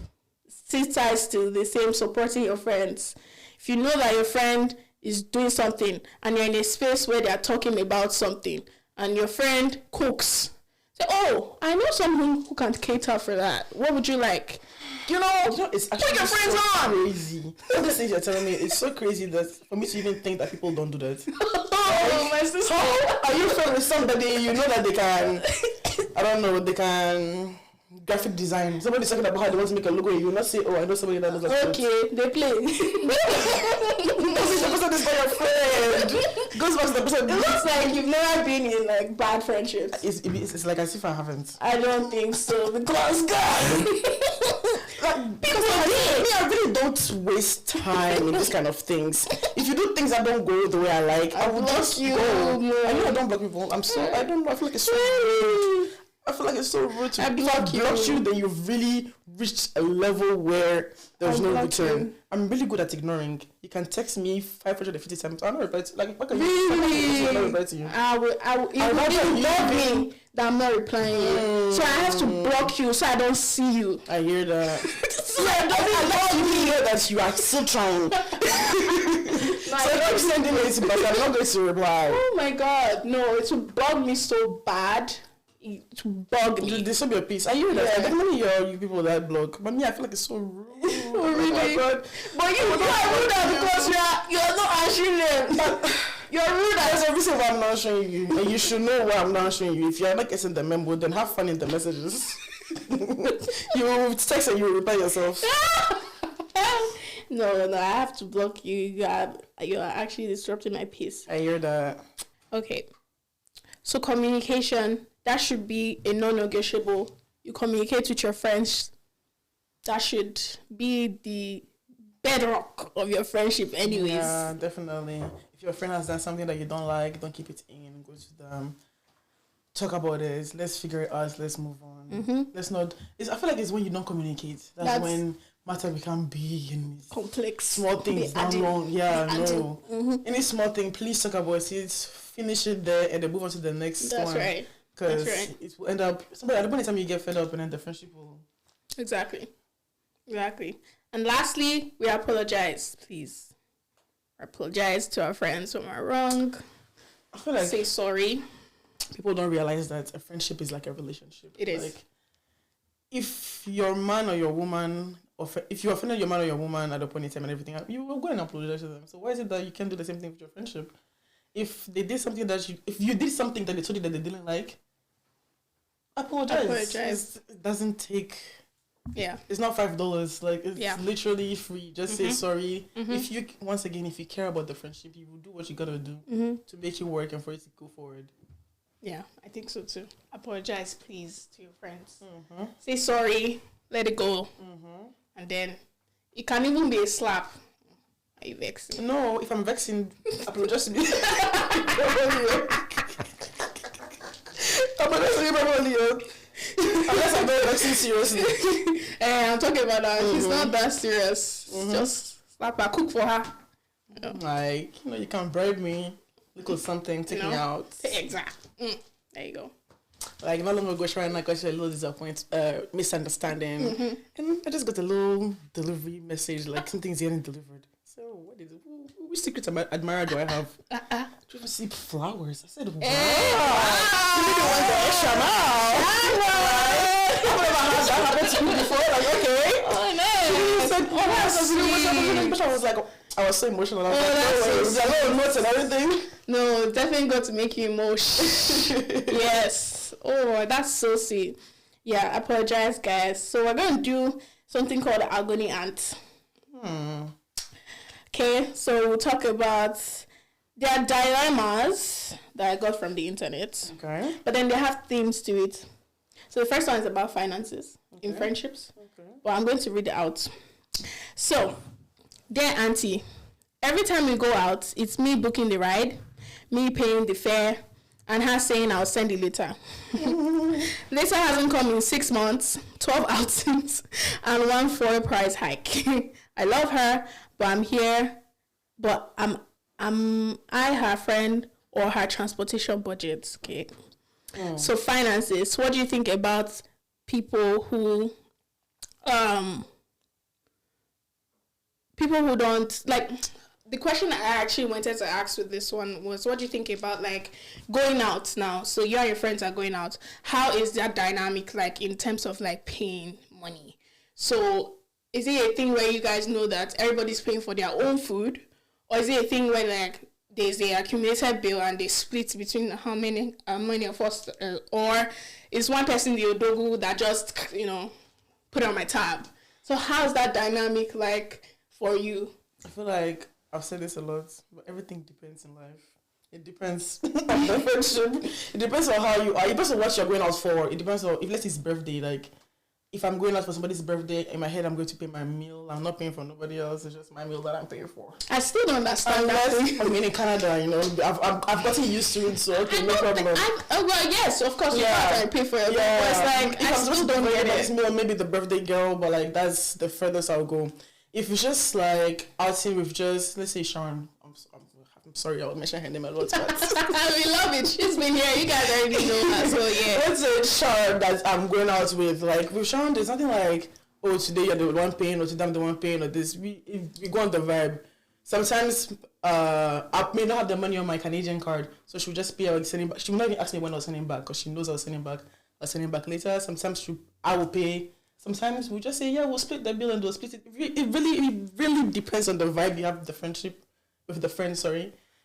Sit tight to the same, supporting your friends. If you know that your friend is doing something and you're in a space where they're talking about something and your friend cooks, say, oh, I know someone who can cater for that. What would you like? It's actually put your friends on. Crazy. All these things you're telling me, it's so crazy that for me to even think that people don't do that. Oh, my sister. How are you friends with somebody you know that they can, I don't know, they can graphic design. Somebody's talking about how they want to make a logo and you will not say, oh, I know somebody that knows that. Okay, they play. This person is not your friend. Goes back to the person. It looks like you've never been in like bad friendships. It's like as if I haven't. I don't think so. Because God. Because I really don't waste time in this kind of things. If you do things that don't go the way I like, I will just go. I know I don't block people. I feel like it's so rude. I feel like it's so rude to block you. Then you've really reached a level where there's no return. I'm really good at ignoring. You can text me 550 times. I'm not reply to like. Really? I'm not reply to you. I will. Love me that I'm not replying you. So I have to block you so I don't see you. I hear that. So I don't hear that you are still trying. So I'm sending it, but I'm not going to reply. Oh my God, no! It will bug me so bad. It will bug me. This will be a piece. I hear that. Definitely you people that blog. But me, I feel like it's so rude. Oh, really? Oh my God. But you are rude because you're not answering them. You're rude. There's a reason why I'm not answering you, and you should know why I'm not answering you. If you're not getting the memo, then have fun in the messages. You will text and you will reply yourself. No, I have to block you. You are actually disrupting my peace. I hear that. Okay. So communication, that should be a non-negotiable. You communicate with your friends. That should be the bedrock of your friendship anyways. Yeah, definitely. If your friend has done something that you don't like, don't keep it in. Go to them. Talk about it. Let's figure it out. Let's move on. Mm-hmm. Let's not... I feel like it's when you don't communicate. That's when matter become big and complex. Small things. Not long. Yeah, no. Mm-hmm. Any small thing, please talk about it. Finish it there and then move on to the next one. That's right. Because it will end up... Somebody, at the point in time you get fed up and then the friendship will... Exactly. And lastly, we apologize, please. Apologize to our friends when we're wrong. I feel like... Say sorry. People don't realize that a friendship is like a relationship. It is. Like, if your man or your woman, if you offended your man or your woman at a point in time and everything, you will go and apologize to them. So why is it that you can't do the same thing with your friendship? If they did something if you did something that they told you that they didn't like, apologize. It doesn't take... Yeah. It's not $5. Like, it's literally free. Just say sorry. Mm-hmm. If you care about the friendship, you will do what you gotta do to make it work and for it to go forward. Yeah, I think so too. Apologize, please, to your friends. Mm-hmm. Say sorry. Let it go. Mm-hmm. And then it can even be a slap. Are you vexing? No, if I'm vexing, apologize to me. Apologize to me, probably. Unless I'm not vexing seriously. I'm talking about that. She's not that serious. Just slap her, cook for her. Like, you can bribe me. Look at something, take me out. Exactly. There you go. Like, not long ago, Shrine, I got a little misunderstanding. And I just got a little delivery message, like something's getting delivered. So, what is it? Which secret admirer do I have? Do you receive flowers? I said, wow. You really want the extra now. I've never had that happen to me before. Like, okay. Oh, no. She said, I was so emotional. I was like, a little notes and everything. No, definitely got to make you emotional. Yes. Oh, that's so sweet. Yeah, I apologize, guys. So we're going to do something called agony aunt. Okay, so we'll talk about their dilemmas that I got from the internet. Okay. But then they have themes to it. So the first one is about finances in friendships. Okay. But I'm going to read it out. So, dear auntie, every time we go out, it's me booking the ride, me paying the fare, and her saying I'll send it later. Later hasn't come in 6 months, 12 outings, and 1 full price hike. I love her, but I'm here, but I her friend or her transportation budget. Okay. So finances, what do you think about people who don't like. The question I actually wanted to ask with this one was, what do you think about like going out now? So you and your friends are going out. How is that dynamic like in terms of like paying money? So is it a thing where you guys know that everybody's paying for their own food, or is it a thing where like there's a accumulated bill and they split between how many of us, or is one person the odogu that just put on my tab? So how's that dynamic like for you? I feel like I've said this a lot, but everything depends in life. It depends on the friendship. It depends on how you are. It depends on what you're going out for. It depends on, if let's say it's birthday, like, if I'm going out for somebody's birthday, in my head, I'm going to pay my meal. I'm not paying for nobody else. It's just my meal that I'm paying for. I still don't understand that. I mean, in Canada, I've gotten used to it, so okay, no problem. Well, yes, of course, you can't pay for it. Yeah. But it's like, if I still don't get it. Meal, maybe the birthday girl, but like, that's the furthest I'll go. If it's just like outing with just, let's say Sharon, I'm sorry, I will mention her name a lot, but we love it. She's been here. You guys already know her, so yeah. Let's say Sharon that I'm going out with. Like with Sharon, there's nothing like, oh, today you're the one paying, or today I'm the one paying, or this. We go on the vibe. Sometimes I may not have the money on my Canadian card, so she'll just pay. I was sending back. She will not even ask me when I was sending back, because she knows I was sending back. I'll send it back later. Sometimes I will pay. Sometimes we just say, yeah, we'll split the bill and we'll split it. It really depends on the vibe you have with the friendship, with the friend,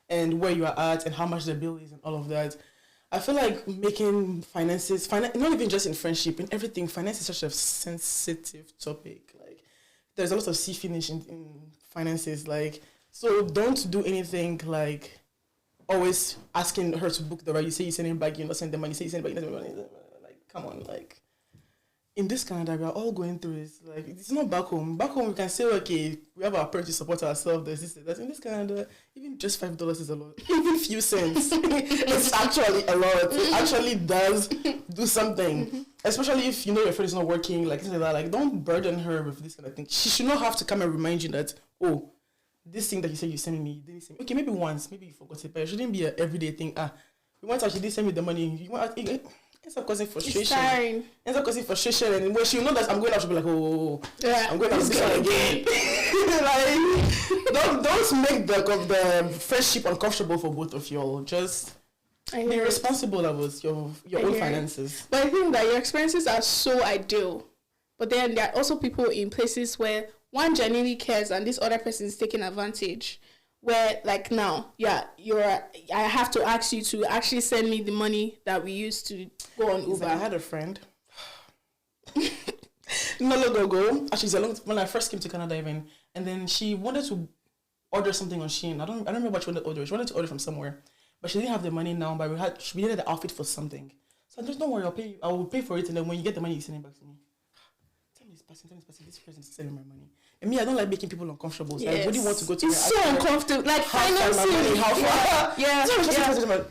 and where you are at and how much the bill is and all of that. I feel like making finances, not even just in friendship, in everything, finance is such a sensitive topic. Like, there's a lot of finish in finances. Like, so don't do anything like always asking her to book the ride. You say you send him back, you not send the money. You say you send back, you not send the money. Like, come on, like. In this Canada, we are all going through it. Like, it's not back home. Back home, we can say, okay, we have our parents to support ourselves. There's this, that. In this Canada, even just $5 is a lot. Even few cents. It's actually a lot. It actually does do something. Especially if you know your friend is not working, like things like that. Like, don't burden her with this kind of thing. She should not have to come and remind you that, oh, this thing that you said you sent me, you didn't send me. Okay, maybe once, maybe you forgot it, but it shouldn't be an everyday thing. You want to actually send me the money. You want ends up causing frustration. And when she know that I'm going out, she'll be like, oh, yeah, I'm going out this one again. Like, don't make the friendship uncomfortable for both of y'all. Just be responsible about your own finances. But I think that your experiences are so ideal. But then there are also people in places where one genuinely cares and this other person is taking advantage. Where, like, now, I have to ask you to actually send me the money that we used to go on Uber. I had a friend not long ago, actually, when I first came to Canada even, and then she wanted to order something on Shein. I don't remember what she wanted to order. She wanted to order from somewhere, but she didn't have the money now, but we needed the outfit for something. So just don't worry, I will pay for it, and then when you get the money, you send it back to me. Tell me this person, this person is sending my money. And me, I don't like making people uncomfortable. So yes. I really want to go to. It's so uncomfortable. Like financing. How far? Yeah.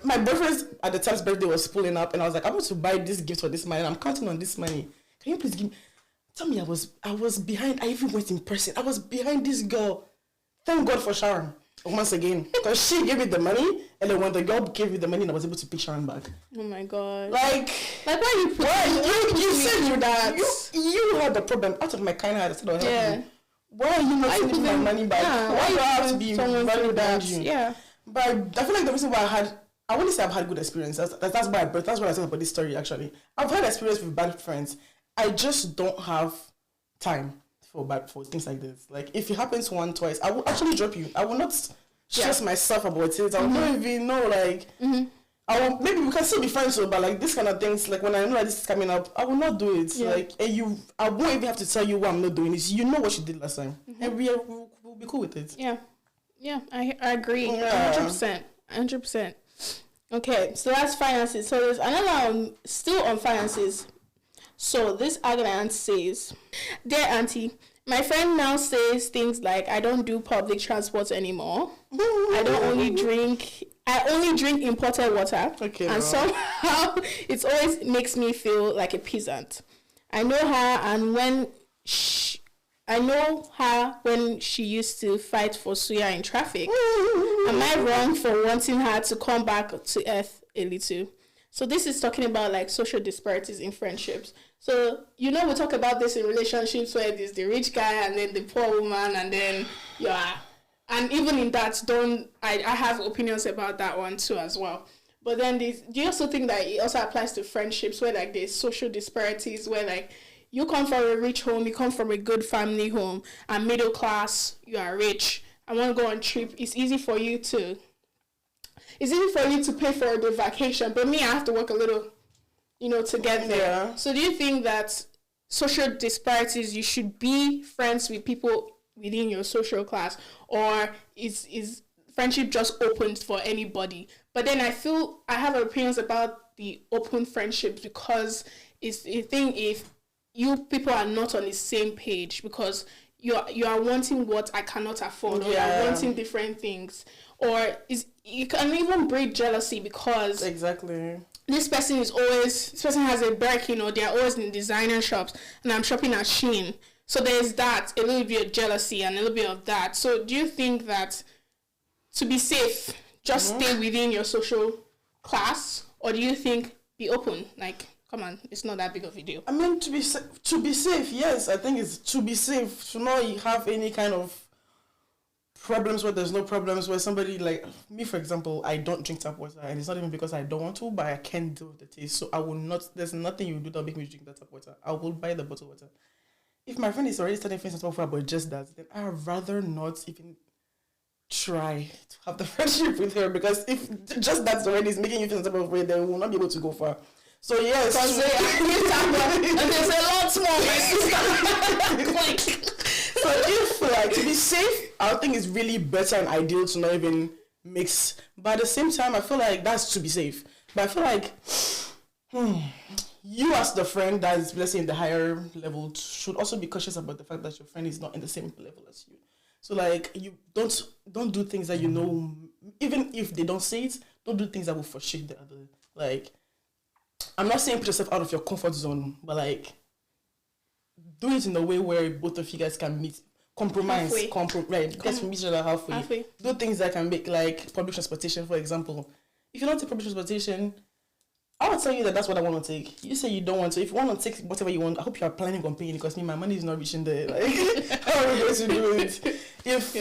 My boyfriend's at the time's birthday was pulling up, and I was like, I want to buy this gift for this money. And I'm counting on this money. Can you please give me? Tell me, I was behind. I even went in person. I was behind this girl. Thank God for Sharon once again, because she gave me the money, and then when the girl gave me the money, I was able to pick Sharon back. Oh my God! Like why you said that you had the problem out of my kind heart. I said, yeah. Why are you not sending my money back? Yeah, why you have to be running behind you? Yeah. But I feel like the reason why I wouldn't say I've had good experience. That's what I said about this story, actually. I've had experience with bad friends. I just don't have time for things like this. Like, if it happens twice, I will actually drop you. I will not stress myself about it. I will not even know, like... maybe we can still be friends, but like this kind of things, like when I know that this is coming up, I will not do it. Yeah. Like, and I won't even have to tell you why I'm not doing it. You know what you did last time, and we'll be cool with it. Yeah, I agree, 100%. Okay, so that's finances. So there's another still on finances. So this other aunt says, "Dear auntie, my friend now says things like, I don't do public transport anymore. I only drink imported water. Okay, and somehow it always makes me feel like a peasant. I know her when she used to fight for Suya in traffic. Am I wrong for wanting her to come back to earth a little? So this is talking about like social disparities in friendships. So we talk about this in relationships where there's the rich guy and then the poor woman, and then and even in that, I have opinions about that one too as well. But then do you also think that it also applies to friendships where like there's social disparities where like you come from a rich home, you come from a good family home, and middle class, you are rich, I want to go on trip, it's easy for you to pay for the vacation, but me, I have to work a little, to get there. Yeah. So do you think that social disparities, you should be friends with people within your social class, or is friendship just open for anybody? But then I feel I have opinions about the open friendships because it's a thing if you people are not on the same page because you are wanting what I cannot afford, or you're wanting different things, or you can even breed jealousy because exactly this person has a Birkin, or they're always in designer shops and I'm shopping at Shein. So there's that, a little bit of jealousy and a little bit of that. So do you think that to be safe, just stay within your social class, or do you think be open? Like, come on, it's not that big of a deal. I mean, to be safe, yes, I think it's to be safe, to not have any kind of problems where there's no problems, where somebody like me, for example, I don't drink tap water, and it's not even because I don't want to, but I can't deal with the taste. So I will not, there's nothing you do that make me drink that tap water. I will buy the bottled water. If my friend is already starting feeling something about just that, then I'd rather not even try to have the friendship with her, because if just that already is making you feel some type of way, then we will not be able to go far. So yes, because and there's a lot more, my sister. So if like to be safe, I think it's really better and ideal to not even mix. But at the same time, I feel like that's to be safe. But I feel like you as the friend that is, let's say, in the higher level, should also be cautious about the fact that your friend is not in the same level as you. So like you don't do things that even if they don't say it, don't do things that will frustrate the other. Like, I'm not saying put yourself out of your comfort zone, but like do it in a way where both of you guys can compromise, meet each other halfway. Do things that can make, like public transportation, for example. If you don't take public transportation, I would tell you that that's what I want to take. You say you don't want to. If you want to take whatever you want, I hope you are planning on paying, because my money is not reaching there. Like, how are we going to do it? If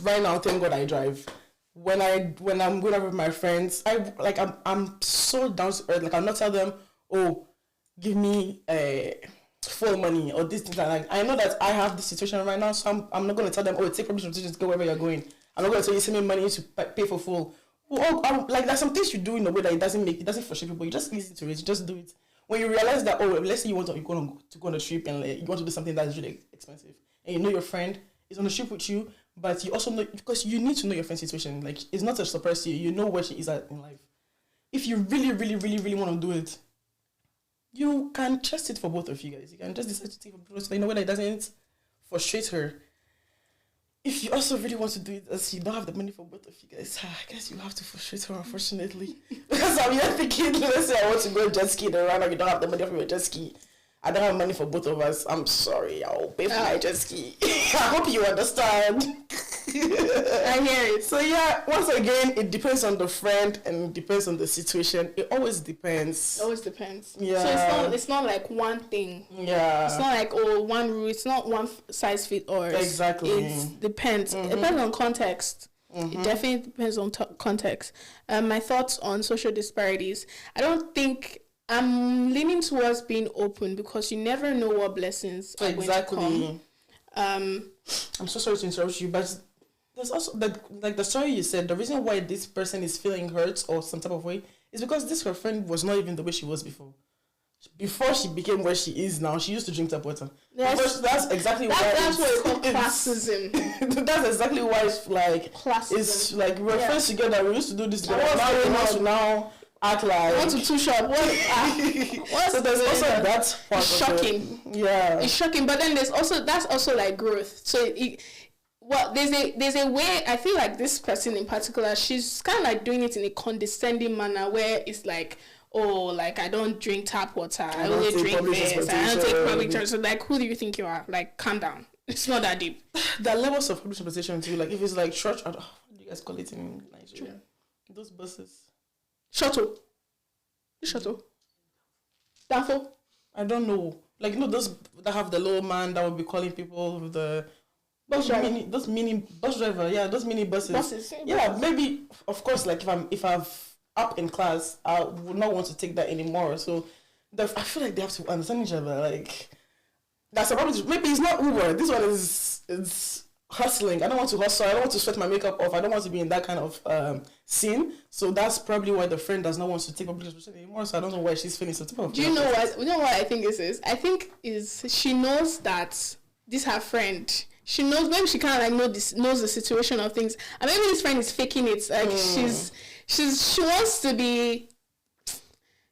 right now, thank God I drive. When I'm going out with my friends, I'm so down to earth. Like, I'll not tell them, oh, give me full money or this thing. Like, I know that I have this situation right now, so I'm not going to tell them, oh, take public transportation to go wherever you're going. I'm not going to tell you, send me money to pay for full. Well, like, there's some things you do in a way that it doesn't frustrate people. You just listen to it. You just do it. When you realize that, let's say you're going to go on a trip and like, you want to do something that's really expensive, and you know your friend is on a trip with you, but you also know, because you need to know your friend's situation. Like, it's not a surprise to you. You know where she is at in life. If you really, really, really, really want to do it, you can trust it for both of you guys. You can just decide to take it in a way that it doesn't frustrate her. If you also really want to do it as you don't have the money for both of you guys, I guess you have to frustrate her, unfortunately. Because I'm here thinking, let's say I want to go jet ski around and you don't have the money for your jet ski. I don't have money for both of us. I'm sorry, I'll pay for my jet ski. I hope you understand. I hear it. So yeah, once again, it depends on the friend and it depends on the situation. It always depends. Always depends. Yeah. So it's not like one thing. Yeah. It's not like one rule. It's not one size fit all. Exactly. It depends. It depends on context. It definitely depends on context. My thoughts on social disparities. I don't think I'm leaning towards being open, because you never know what blessings are going to come. I'm so sorry to interrupt you, but there's also like the story you said. The reason why this person is feeling hurt or some type of way is because this her friend was not even the way she was before. Before she became where she is now, she used to drink tap water. That's exactly why. That's what we call classism. That's exactly why it's like classism. It's like we're friends together. We used to do this together. Now act like want to two shop. So there's also that part. Shocking. Yeah, it's shocking. But then that's also like growth. So there's a way. I feel like this person in particular, she's kind of like doing it in a condescending manner, where it's like, oh, like, I don't drink tap water. I only drink this. I don't take public transportation. Like, who do you think you are? Like, calm down. It's not that deep. There are levels of public transportation too. Like, if it's like church, what do you guys call it in Nigeria? Those buses. Shuttle. Shuttle. Danfo. I don't know. Like, those that have the little man that will be calling people with the Bus driver. those mini bus driver. Yeah, those mini buses. Yeah, buses. Maybe, of course, like if I've up in class, I would not want to take that anymore. So I feel like they have to understand each other. Like, that's a problem. Maybe it's not Uber. This one it's hustling. I don't want to hustle. I don't want to sweat my makeup off. I don't want to be in that kind of scene. So that's probably why the friend does not want to take public transportation anymore. So I don't know why she's feeling so typical. Do you know what? You know what I think this is? I think is she knows that this her friend. She knows, maybe she kind of like knows the situation of things, and maybe this friend is faking it. Like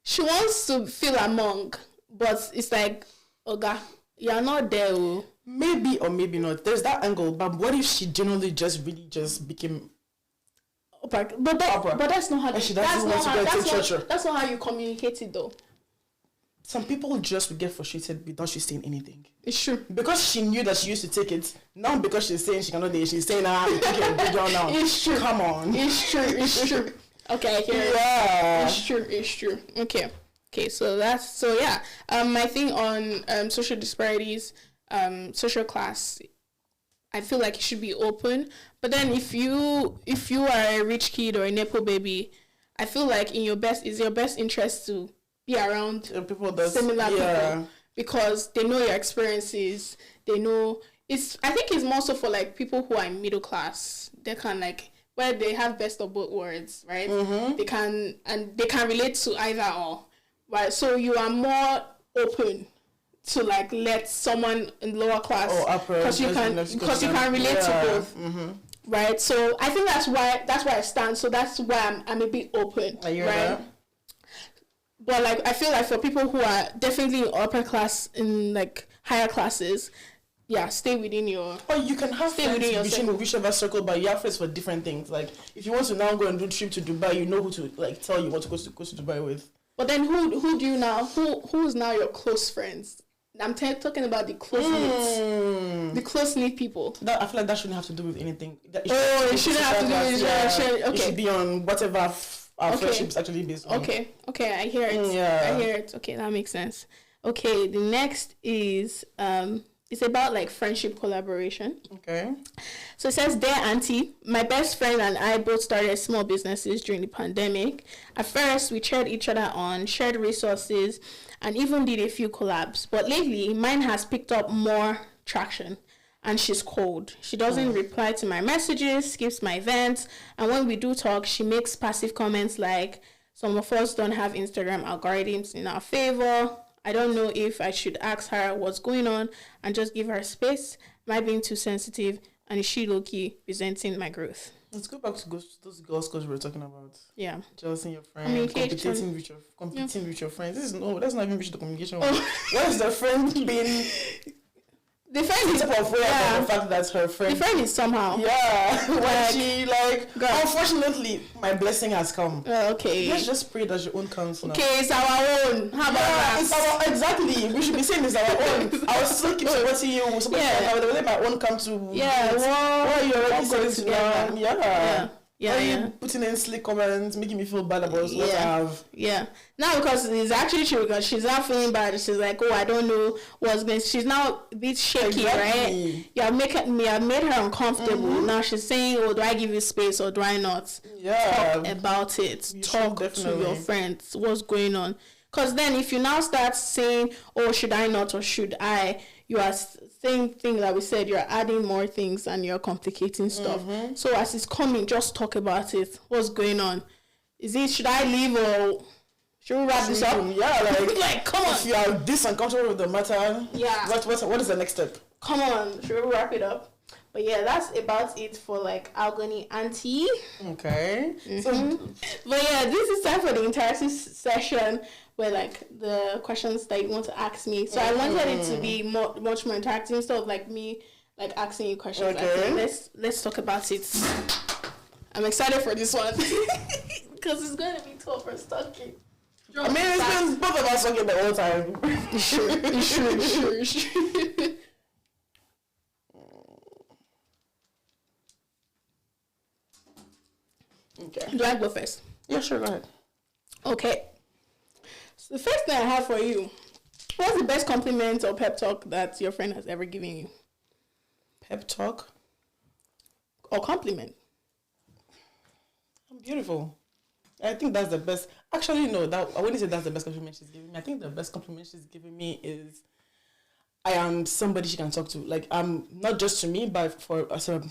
she wants to feel among, but it's like, Oga, you're not there. Maybe or maybe not. There's that angle, but what if she generally just became But that's not how. That's not how you communicate it, though. Some people just would get frustrated without she saying anything. It's true. Because she knew that she used to take it. Now because she's saying she cannot do it, she's saying, you take it big down now. It's true. Come on. It's true. Okay, I hear it. Yeah. It's true. Okay, so yeah. My thing on social disparities, social class, I feel like it should be open. But then if you are a rich kid or a Nepo baby, I feel like your best interest to be around similar people, because they know your experiences. They know I think it's more so for like people who are in middle class. They can like where they have best of both worlds, right? Mm-hmm. They can relate to either or, right? So you are more open to like let someone in lower class because you can relate to both. Mm-hmm. Right, so I think that's why I stand. So that's why I'm a bit open, right? That? But like I feel like for people who are definitely in upper class, in like higher classes, stay within your. Or you can have friends within whichever circle, but you have friends for different things. Like if you want to now go and do a trip to Dubai, you know who to like tell you what to go to Dubai with. But then who do you now? Who's now your close friends? I'm talking about the close knit people. I feel like that shouldn't have to do with anything. It shouldn't have to do with okay. It should be on whatever our friendship is actually based on. Okay, I hear it. I hear it. Okay, that makes sense. Okay, the next is it's about like friendship collaboration. Okay. So it says, "Dear Auntie, my best friend and I both started small businesses during the pandemic. At first, we cheered each other on, shared resources, and even did a few collabs. But lately, mine has picked up more traction, and she's cold. She doesn't reply to my messages, skips my events, and when we do talk, she makes passive comments like, some of us don't have Instagram algorithms in our favor. I don't know if I should ask her what's going on and just give her space. Am I being too sensitive? And is she low-key resenting my growth?" Let's go back to those girls we were talking about. Yeah. Jealousy in your friends, competing with your friends. That's not even reach the communication. What is the friend being... The friend is the fact that her friend... The friend is somehow... Yeah. When she unfortunately, my blessing has come. Okay. Let's just pray that your own comes now. Okay, it's our own. How about that? It's exactly. We should be saying it's our own. I was still keep supporting you. I will let my own come to... Yeah. Well, you're already saying together. Yeah. Putting in slick comments, making me feel bad about what I have. Yeah. Now, because it's actually true, because she's not feeling bad. She's like, I don't know what's going. She's now a bit shaky, right? You have made her uncomfortable. Mm-hmm. Now she's saying, do I give you space or do I not? Yeah. Talk about it. Talk to your friends. What's going on? Because then if you now start saying, should I not or should I? You are saying things that we said, you're adding more things and you're complicating stuff. Mm-hmm. So as it's coming, just talk about it. What's going on? Should I leave or should we wrap this up? Yeah, like come on. If you are this uncomfortable with the matter, what is the next step? Come on, should we wrap it up? But yeah, that's about it for like Algony Auntie. Okay. Mm-hmm. But yeah, this is time for the interactive session where like the questions that you want to ask me. So I wanted it to be much more interactive instead of like me like asking you questions. Okay. Let's talk about it. I'm excited for this one because it's going to be tough for Stucky. I mean, it's been both of us talking the whole time. Sure. Okay. Do I go first? Yeah, sure, go ahead. Okay. So the first thing I have for you, what's the best compliment or pep talk that your friend has ever given you? Pep talk? Or compliment? I'm beautiful. I think that's the best. Actually, no, I wouldn't say that's the best compliment she's giving me. I think the best compliment she's giving me is I am somebody she can talk to. Like, I'm not just to me, but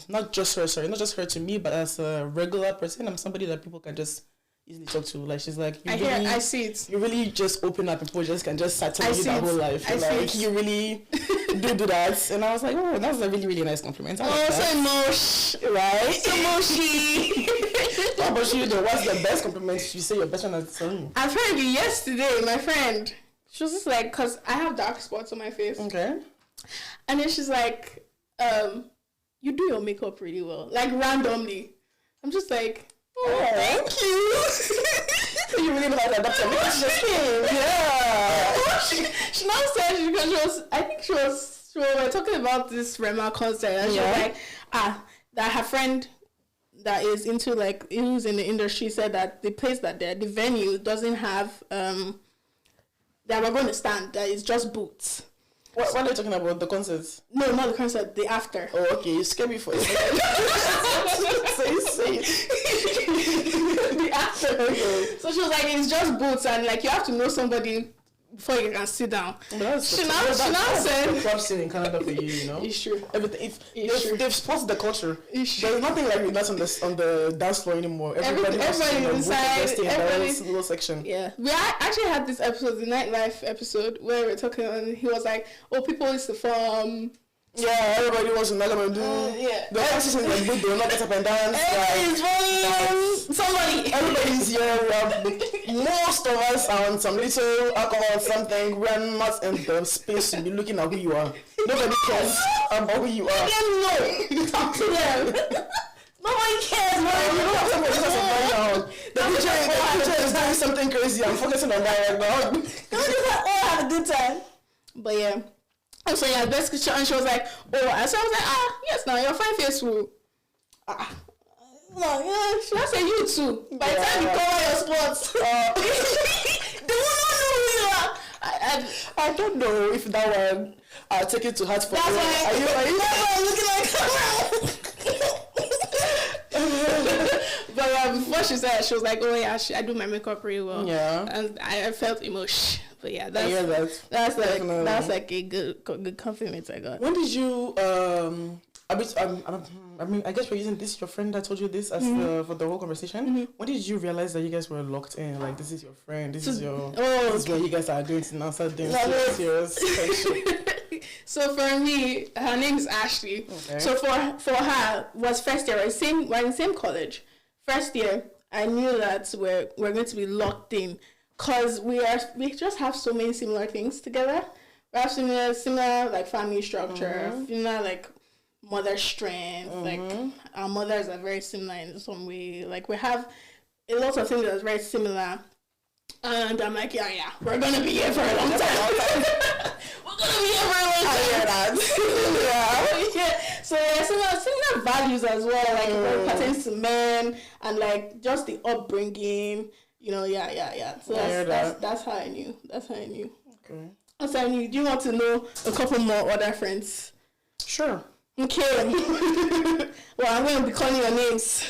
not just her to me, but as a regular person, I'm somebody that people can just easily talk to. Like, she's like, I see it. You really just open up and people just can just start telling you their whole life. Like, you really do that. And I was like, oh, that's a really, really nice compliment. So emotional, right? So mushy. What about you though? What's the best compliment you say your best friend has told you? Apparently yesterday, my friend, she was just like, cause I have dark spots on my face. Okay. And then she's like, you do your makeup really well. Like, randomly. I'm just like, oh, thank you. You really know how to adapt your makeup to your skin. Yeah. She now said, because we were talking about this Rema concert, and she was like, that her friend that is into, like, who's in the industry said that the place that the venue doesn't have, that we're going to stand, that is just boots. What are you talking about? The concerts? No, not the concert, the after. Oh, okay. You scared me for it. Say it. The after. Okay. So she was like, it's just boots, and, like, you have to know somebody before you can sit down. She now said, the club scene in Canada for you, you know. It's true. Everything. They've sponsored the culture. There's nothing like that on the dance floor anymore. Everybody inside. Everybody's little section. Yeah, we actually had this episode, the nightlife episode, where we're talking, and he was like, "Oh, people used to form." Yeah, everybody wants to know what to do. Yeah. The dances in the booth, they will not get up and dance. Everybody's running. Somebody. Everybody's here. Most of us are on some little alcohol or something. We are not in the space to be looking at who you are. Nobody cares about who you are. No. Talk to them. Nobody cares. You don't have somebody else right now. The teacher is doing something crazy. I'm focusing on that right now. Don't you all have a good time? But yeah. And so yeah, basically, and she was like, oh, and so I was like, yes, now you're fine face fool. No, yeah, she has a you too. By the time you cover your spots, they will not know who you are. I don't know if that one I'll take it to heart for you. Are you looking like But before she said, she was like, oh yeah, I do my makeup really well. Yeah. And I felt emotional. But yeah, that's like a good compliment I got. When did you I guess we're using this your friend that told you this as for the whole conversation. Mm-hmm. When did you realize that you guys were locked in? Like, this is your friend, this is where you guys are going to now start doing serious friendship. So for me, her name is Ashley. Okay. So for her was first year. We're in the same college. First year, I knew that we're going to be locked in. Cause we just have so many similar things together. We have similar like family structure, similar like mother strength. Like our mothers are very similar in some way. Like we have a lot of things that's very similar. And I'm like, yeah, we're gonna be here for a long time. We're gonna be here for a long time. I hear that. Yeah. So yeah, similar values as well. Like when it pertains to men and like just the upbringing. You know, yeah. So that's how I knew. Okay. That's how I knew. Do you want to know a couple more other friends? Sure. Okay. Well, I'm going to be calling your names.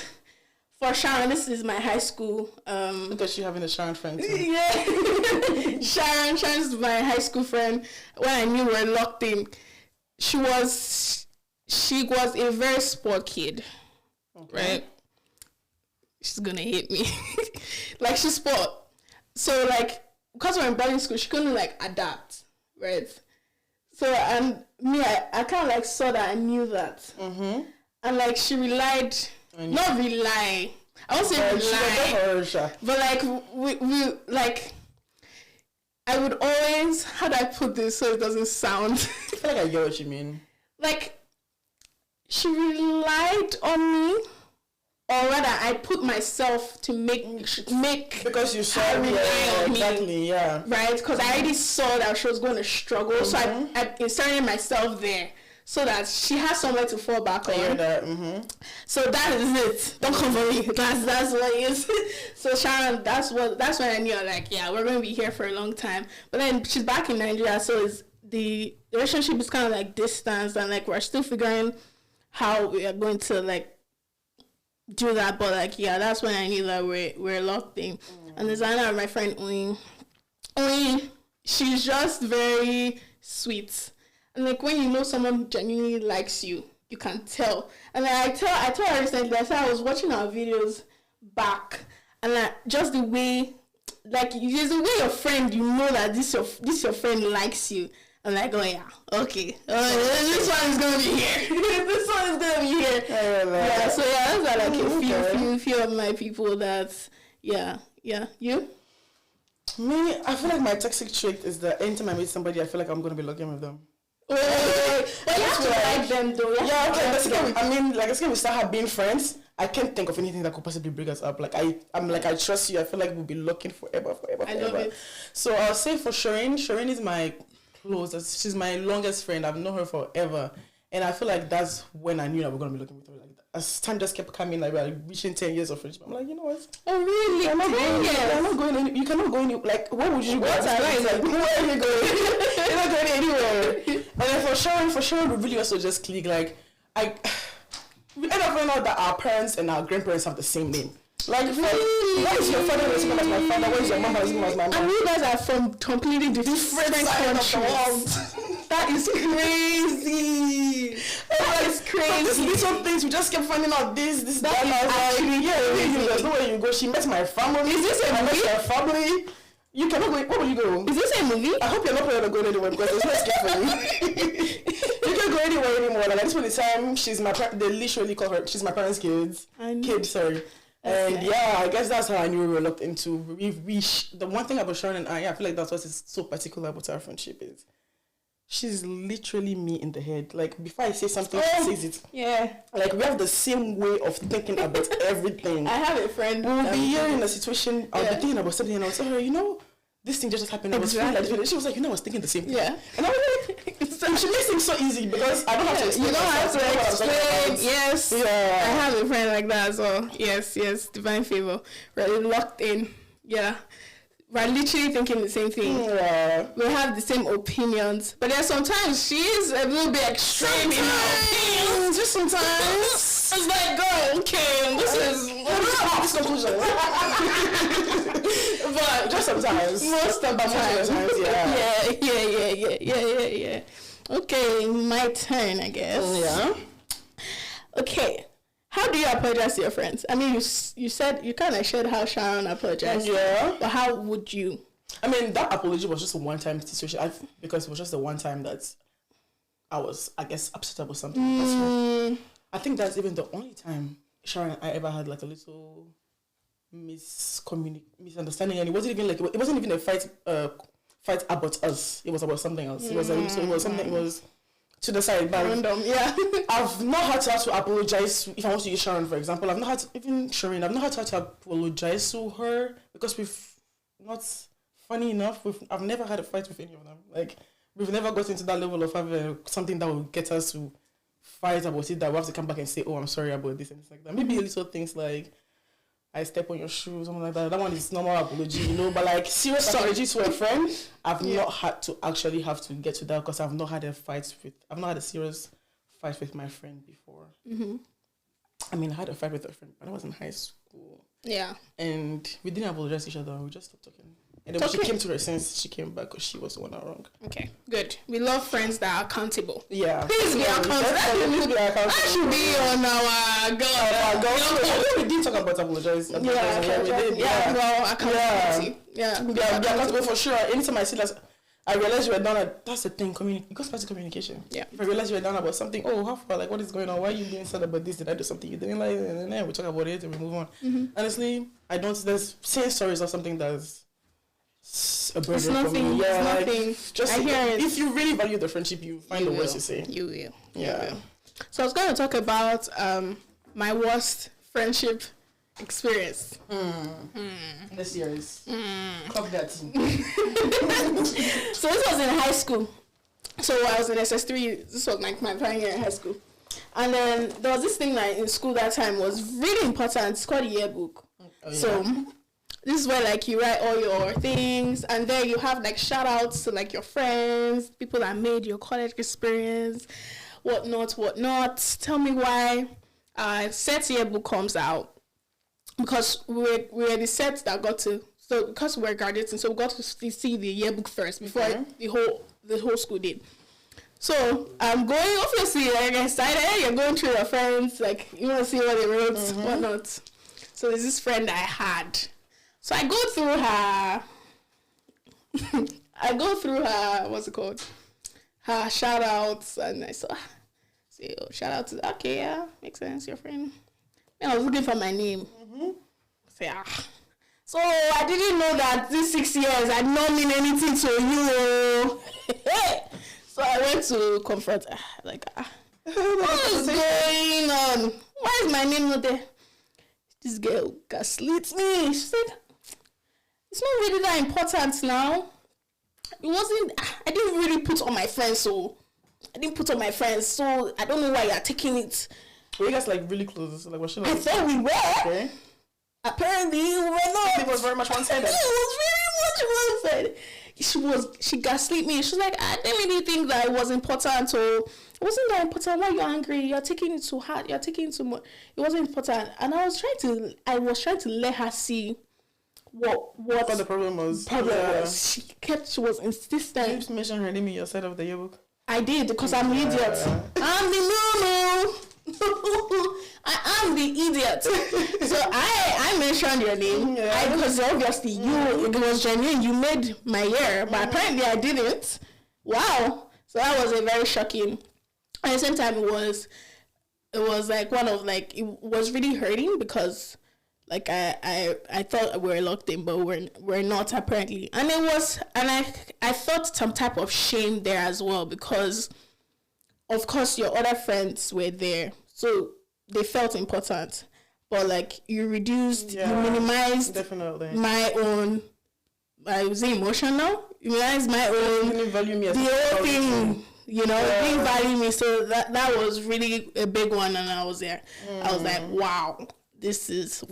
For Sharon, this is my high school. Look at you having a Sharon friend too. Yeah. Sharon's my high school friend. When I knew we were locked in, she was a very sport kid. Okay. Right? She's gonna hate me. Like, she's sport. So, like, because we're in boarding school, she couldn't, like, adapt, right? So, and me, I kind of, like, saw that. I knew that. Mm-hmm. And, like, she relied, not rely. I won't say rely. But, like, we like, I would always, how do I put this so it doesn't sound? I feel like I get what you mean. Like, she relied on me. Or rather, I put myself to make because you saw me exactly, yeah, right? Because I already saw that she was going to struggle, so I inserted myself there. so that she has somewhere to fall back on. I hear that. Mm-hmm. So that is it. Don't come for me. That's what it is. So Sharon, that's when I knew, like, yeah, we're going to be here for a long time. But then she's back in Nigeria, so the relationship is kind of like distance, and like we're still figuring how we are going to like do that. But like, yeah, that's when I knew that we're locked in. And there's another, my friend Oyin, she's just very sweet. And like when you know someone genuinely likes you, you can tell. And I told her recently, I said I was watching our videos back, and like just the way, like there's the way your friend, you know that this your friend likes you. I'm like, oh yeah, okay. This one is gonna be here. This one is gonna be here. Yeah. So yeah, those are like a few of my people that, yeah. You? Me, I feel like my toxic trait is that anytime I meet somebody, I feel like I'm gonna be looking with them. Wait. But you have to like them though. Yeah, okay. Basically, we start being friends. I can't think of anything that could possibly break us up. Like I'm like, I trust you. I feel like we'll be looking forever. I love it. So I'll say for Shireen is my closest. She's my longest friend. I've known her forever, and I feel like that's when I knew that we're gonna be looking with her. Like as time just kept coming, like we're reaching 10 years of friendship. I'm like, you know what? Oh really? You're not going any. You cannot go any. Like where would you go? Like where are you going? You're not going anywhere. And then for Sharon, we really also just click. Like we end up finding out that our parents and our grandparents have the same name. Like, why is your father the same as my father? Why is your mom the same as my mom? And you guys are from completely different countries. That is crazy. That is crazy. These little things, we just kept finding out this, that. There's no way you go. She met my family. Is this a movie? I met her family. You cannot go. Where will you go? Is this a movie? I hope you're not planning on going anywhere because there's no escape for you. You can't go anywhere anymore. Like at this point in time, they literally call her. She's my parents' kid. Sorry. And yeah, I guess that's how I knew we were locked into. The one thing about Sharon and I feel like that's what is so particular about our friendship is she's literally me in the head. Like before I say something, she says it. Yeah. Like we have the same way of thinking about everything. I have a friend. We'll be here in a situation. I'll be thinking about something, and I'll tell her, you know, this thing just happened. Exactly. I was feeling like, she was like, you know, I was thinking the same thing. Yeah. And I was like, she makes things so easy because I don't have to explain. You don't have to explain. Yes. Yeah. I have a friend like that as well. Yes. Divine favor. We're locked in. Yeah. We're literally thinking the same thing. Yeah. We have the same opinions. But then sometimes she is a little bit extreme in her opinions. Just sometimes. It's like, girl, okay, this is... this conclusion. But just sometimes. Most of the time. Yeah. Okay, my turn, I guess. Yeah. Okay. How do you apologize to your friends? I mean, you said, you kind of shared how Sharon apologized. Yeah. But how would you? I mean, that apology was just a one-time situation. Because it was just the one time that I was, I guess, upset about something. I think that's even the only time Sharon and I ever had like a little misunderstanding, and it wasn't even a fight about us. It was about something else. It was to the side. But random, yeah. I've not had to apologize if I want to use Sharon, for example. I've not had to apologize to her because funny enough, I've never had a fight with any of them. Like we've never got into that level of having something that will get us to fight about it, that we have to come back and say, oh, I'm sorry about this and things like that. Maybe little things like I step on your shoes, something like that. That one is normal apology, you know. But like serious apology to a friend, I've not had to actually have to get to that because I've not had a serious fight with my friend before. Mm-hmm. I mean, I had a fight with a friend, but I was in high school. Yeah. And we didn't apologize to each other. We just stopped talking. And then when she came to her sense, she came back because she was the one that wrong. Okay, good. We love friends that are accountable. Yeah. Please be accountable. That should be on our girl. We did talk about apologizing. Yeah. Well, accountability. Yeah. Be accountable for sure. Anytime I see that, I realize you were down at, that's the thing, it goes back to communication. Yeah. If I realize you were down about something, oh, how far, like, what is going on? Why are you being sad about this? Did I do something you didn't like? And then we talk about it and we move on. Mm-hmm. Honestly, saying sorry is not something that's a burden it's nothing, for me. Yeah, it's nothing. Just I hear it. If you really value the friendship, you find the words to say. You will. Yeah. So I was going to talk about my worst friendship experience. This series. Clock that. So this was in high school. So I was in SS3. This was like my final year in high school. And then there was this thing that in school that time was really important. It's called a yearbook. Oh, yeah. So this is where like you write all your things, and then you have like shout outs to like your friends, people that made your college experience, whatnot. Tell me why. Set yearbook comes out because we're the set that got to, so because we're graduating, so we got to see the yearbook first before the whole school did. So I'm going, obviously, like excited. You're going through your friends, like you want to see what they wrote, whatnot. So there's this friend I had. So I go through her. What's it called? Her shout outs, and I saw. Say, oh, shout out to. Okay, yeah, makes sense. Your friend. And I was looking for my name. Say So I didn't know that these 6 years had not mean anything to you. So I went to confront her, like, what is going on? Why is my name not there? This girl gaslit me. She said, it's not really that important now. It wasn't, I didn't really put on my friends, so I don't know why you're taking it. Were you guys like really close? Like, was she like, I thought we were. Okay. Apparently, we were not. It was very much one-sided. It was very much one-sided. She gaslit me. She was like, I didn't really think that it was important, or it wasn't that important. Why are you angry? You're taking it too hard. You're taking it too much. It wasn't important. And I was trying to let her see what the problem was. She was insistent. Did you just mention her name in your side of the yearbook? I did, because I'm the idiot. I'm the moo. I am the idiot. So I mentioned your name. Because obviously it was genuine. You made my year, but apparently I didn't. Wow. So that was a very shocking. At the same time, it was like one of like, it was really hurting because like I thought we were locked in, but we're not apparently. And it was, and I felt some type of shame there as well, because of course your other friends were there, so they felt important, but like you reduced, you minimized definitely my own. I was emotional. You minimized my own. You didn't value me as the whole thing. You know, it didn't value me. So that was really a big one, and I was there. I was like, wow. This is it.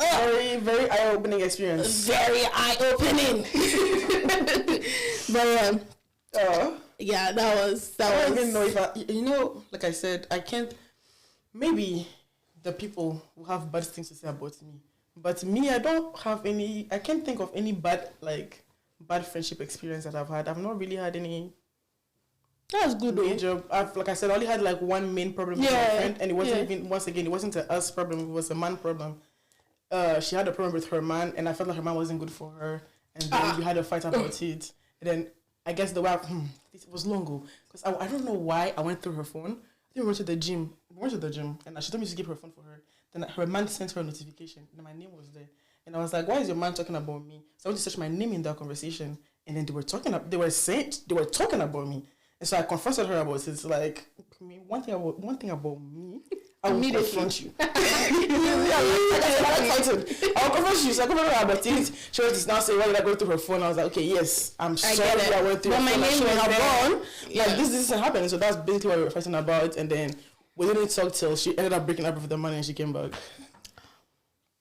Very, very eye-opening experience. Very eye-opening. But yeah, that was. I don't even know if like I said, I can't. Maybe the people who have bad things to say about me, but me, I don't have any. I can't think of any bad friendship experience that I've had. I've not really had any. That's good. Major. Like I said, I only had like one main problem with my friend, and it wasn't even, once again, it wasn't a us problem, it was a man problem. She had a problem with her man, and I felt like her man wasn't good for her, and then we had a fight about it. And then I guess the way it was long ago, because I don't know why I went through her phone. I think we went to the gym, and she told me to give her phone for her. Then her man sent her a notification, and my name was there. And I was like, why is your man talking about me? So I went to search my name in that conversation, and then they were talking about me. And so I confronted her about it. It's like, one thing about me, I will confront you. I'll confront you. So I confronted her about it. She was just now saying, why did I go through her phone? I was like, okay, yes, I'm sorry I went through her phone. My name was gone. Like, this isn't happening. So that's basically what we were fighting about. And then we didn't talk till she ended up breaking up with the man, and she came back.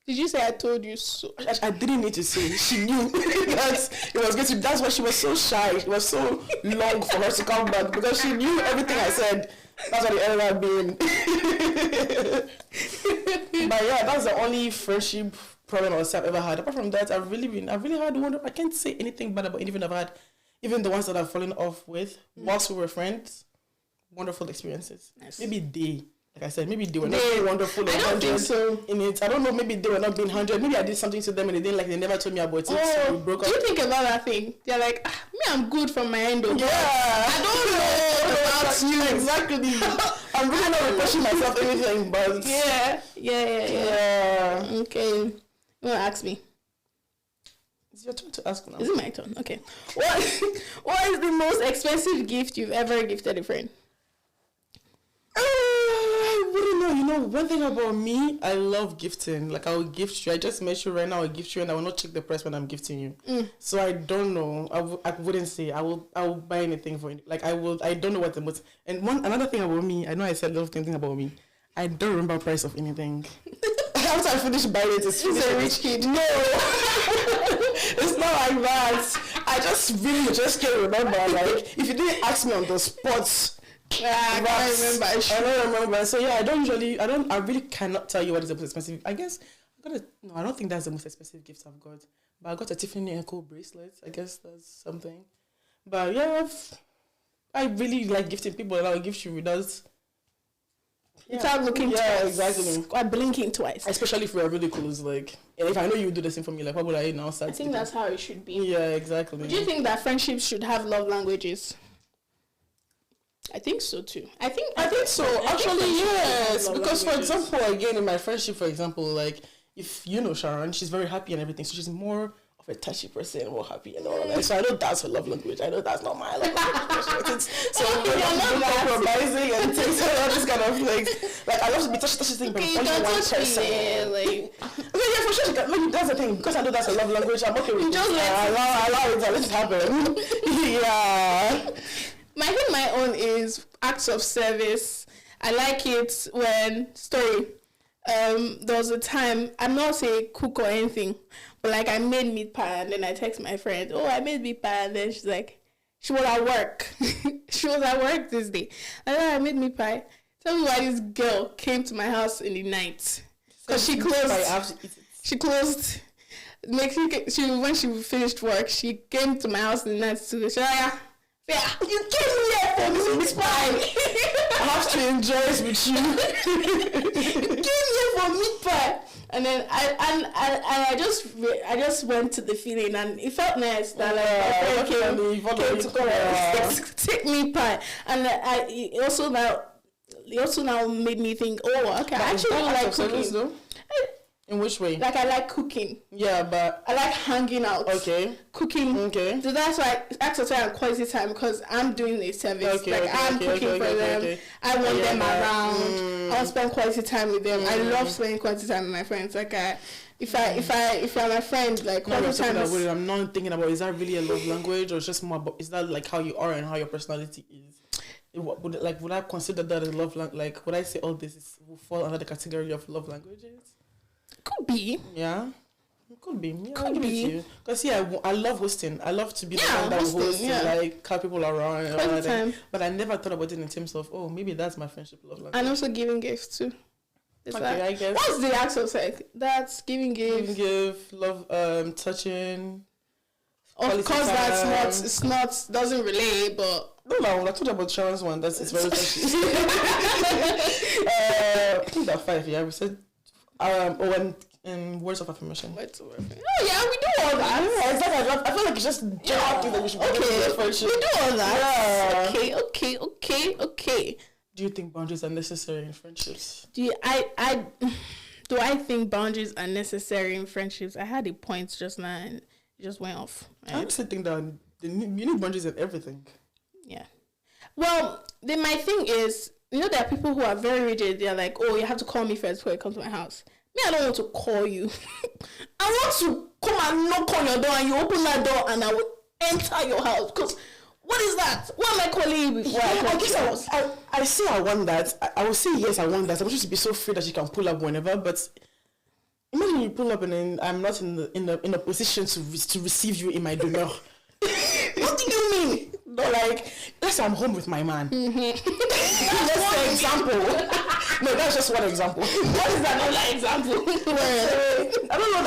Did you say I told you so? I didn't need to say. She knew that it was going to. That's why she was so shy. It was so long for her to come back, because she knew everything I said. That's what it ended up being. But yeah, that's the only friendship problem I've ever had. Apart from that, I've really had one. I can't say anything bad about anything I've had. Even the ones that I've fallen off with whilst we were friends. Wonderful experiences. Nice. Like I said, maybe they were not being wonderful. I don't think so. In it, I don't know. Maybe they were not being 100. Maybe I did something to them and they didn't like. They never told me about it. So we broke up. Do you think about that thing? They're like, me, I'm good from my end. Yeah. I don't know about you. Exactly. I'm really not repressing myself anything, but yeah. Okay, you wanna ask me? It's your turn to ask now. Is it my turn? Okay. What is the most expensive gift you've ever gifted a friend? I wouldn't know. One thing about me, I love gifting. Like, I will gift you. I just met you right now. I will gift you, and I will not check the price when I'm gifting you. So I don't know. I wouldn't say I will buy anything for you. Like, I don't know what the most. And another thing about me, I know I said a lot of things about me. I don't remember the price of anything. After I finish buying it, it's a rich kid. No, it's not like that. I just really just can't remember. Like, if you didn't ask me on the spot. I don't remember. So yeah, I really cannot tell you what is the most expensive. I guess I don't think that's the most expensive gift I've got. But I got a Tiffany & Co bracelet. I guess that's something. But yeah, I really like gifting people, and I'll gift you without looking twice. Yeah, exactly. Or blinking twice. Especially if we're really close. Like, if I know you do the same for me, like, what would I now start? I think that's how it should be. Yeah, exactly. Do you think that friendships should have love languages? I think so too. I think so. Actually, yes. Because, for example, again, in my friendship, for example, like, if you know Sharon, she's very happy and everything. So she's more of a touchy person, more happy and all that. So I know that's her love language. I know that's not my love language. So we're not compromising and things and all this kind of things. Like, I love to be touchy thing, but only one person. Okay, yeah, for sure. Maybe that's the thing. Because I know that's a love language, I'm okay with it. Just allow it to let it happen. Yeah. I think my own is acts of service. I like it when there was a time, I'm not saying cook or anything, but like I made meat pie and then I text my friend, oh, I made meat pie, and then she's like, she was at work. She was at work this day. And then I made meat pie. Tell me why this girl came to my house in the night. Because she closed. When she finished work, she came to my house in the night to the yeah, you came here for meat pie. I have to enjoy it with you. You came here for meat pie. And then I just went to the feeling, and it felt nice that like came to come take meat pie. And it also now made me think, oh, okay, I actually like cooking. In which way? Like, I like cooking. Yeah, but I like hanging out. Okay. Cooking. Okay. So that's why extra time and quality time, because I'm doing a service. I'm cooking for them. Okay. I want them around. I want to spend quality time with them. I love spending quality time with my friends. Like, if you're my friend, like, quality time is... I'm not thinking about, is that really a love language, or just more about, is that like how you are and how your personality is? Would I consider that as love language? Like, would I say all this will fall under the category of love languages? Could be. Yeah. Could be. Yeah, could be. Because, I love hosting. I love to be the one that hosts and, like, have people around. And all that. But I never thought about it in terms of, oh, maybe that's my friendship love language. And also giving gifts, too. I guess. What's the act of sex? That's giving gifts. Giving gifts, love, touching. Of course, it's not, doesn't relate, but... No, I told you about Sharon's one. It's very touchy. I think that 5, we said... words of affirmation. Oh yeah, we do all that. I feel like it's just general things that we should do in friendship. We do all that. Yeah. Okay. Do you think boundaries are necessary in friendships? Do I think boundaries are necessary in friendships? I had a point just now and it just went off. Right? I honestly think that you need boundaries in everything. Yeah. Well, then my thing is, there are people who are very rigid. They're like, oh, you have to call me first before you come to my house. Me, I don't want to call you. I want to come and knock on your door, and you open that door, and I will enter your house. Because what is that? What am I calling you before? I say I want that. I will say yes, I want that. I want you to be so free that you can pull up whenever. But imagine you pull up and then I'm not in a position to receive you in my demeanor. What do you mean? No, like, let's say I'm home with my man. That's the example. No, that's just one example. What is another example? I don't know.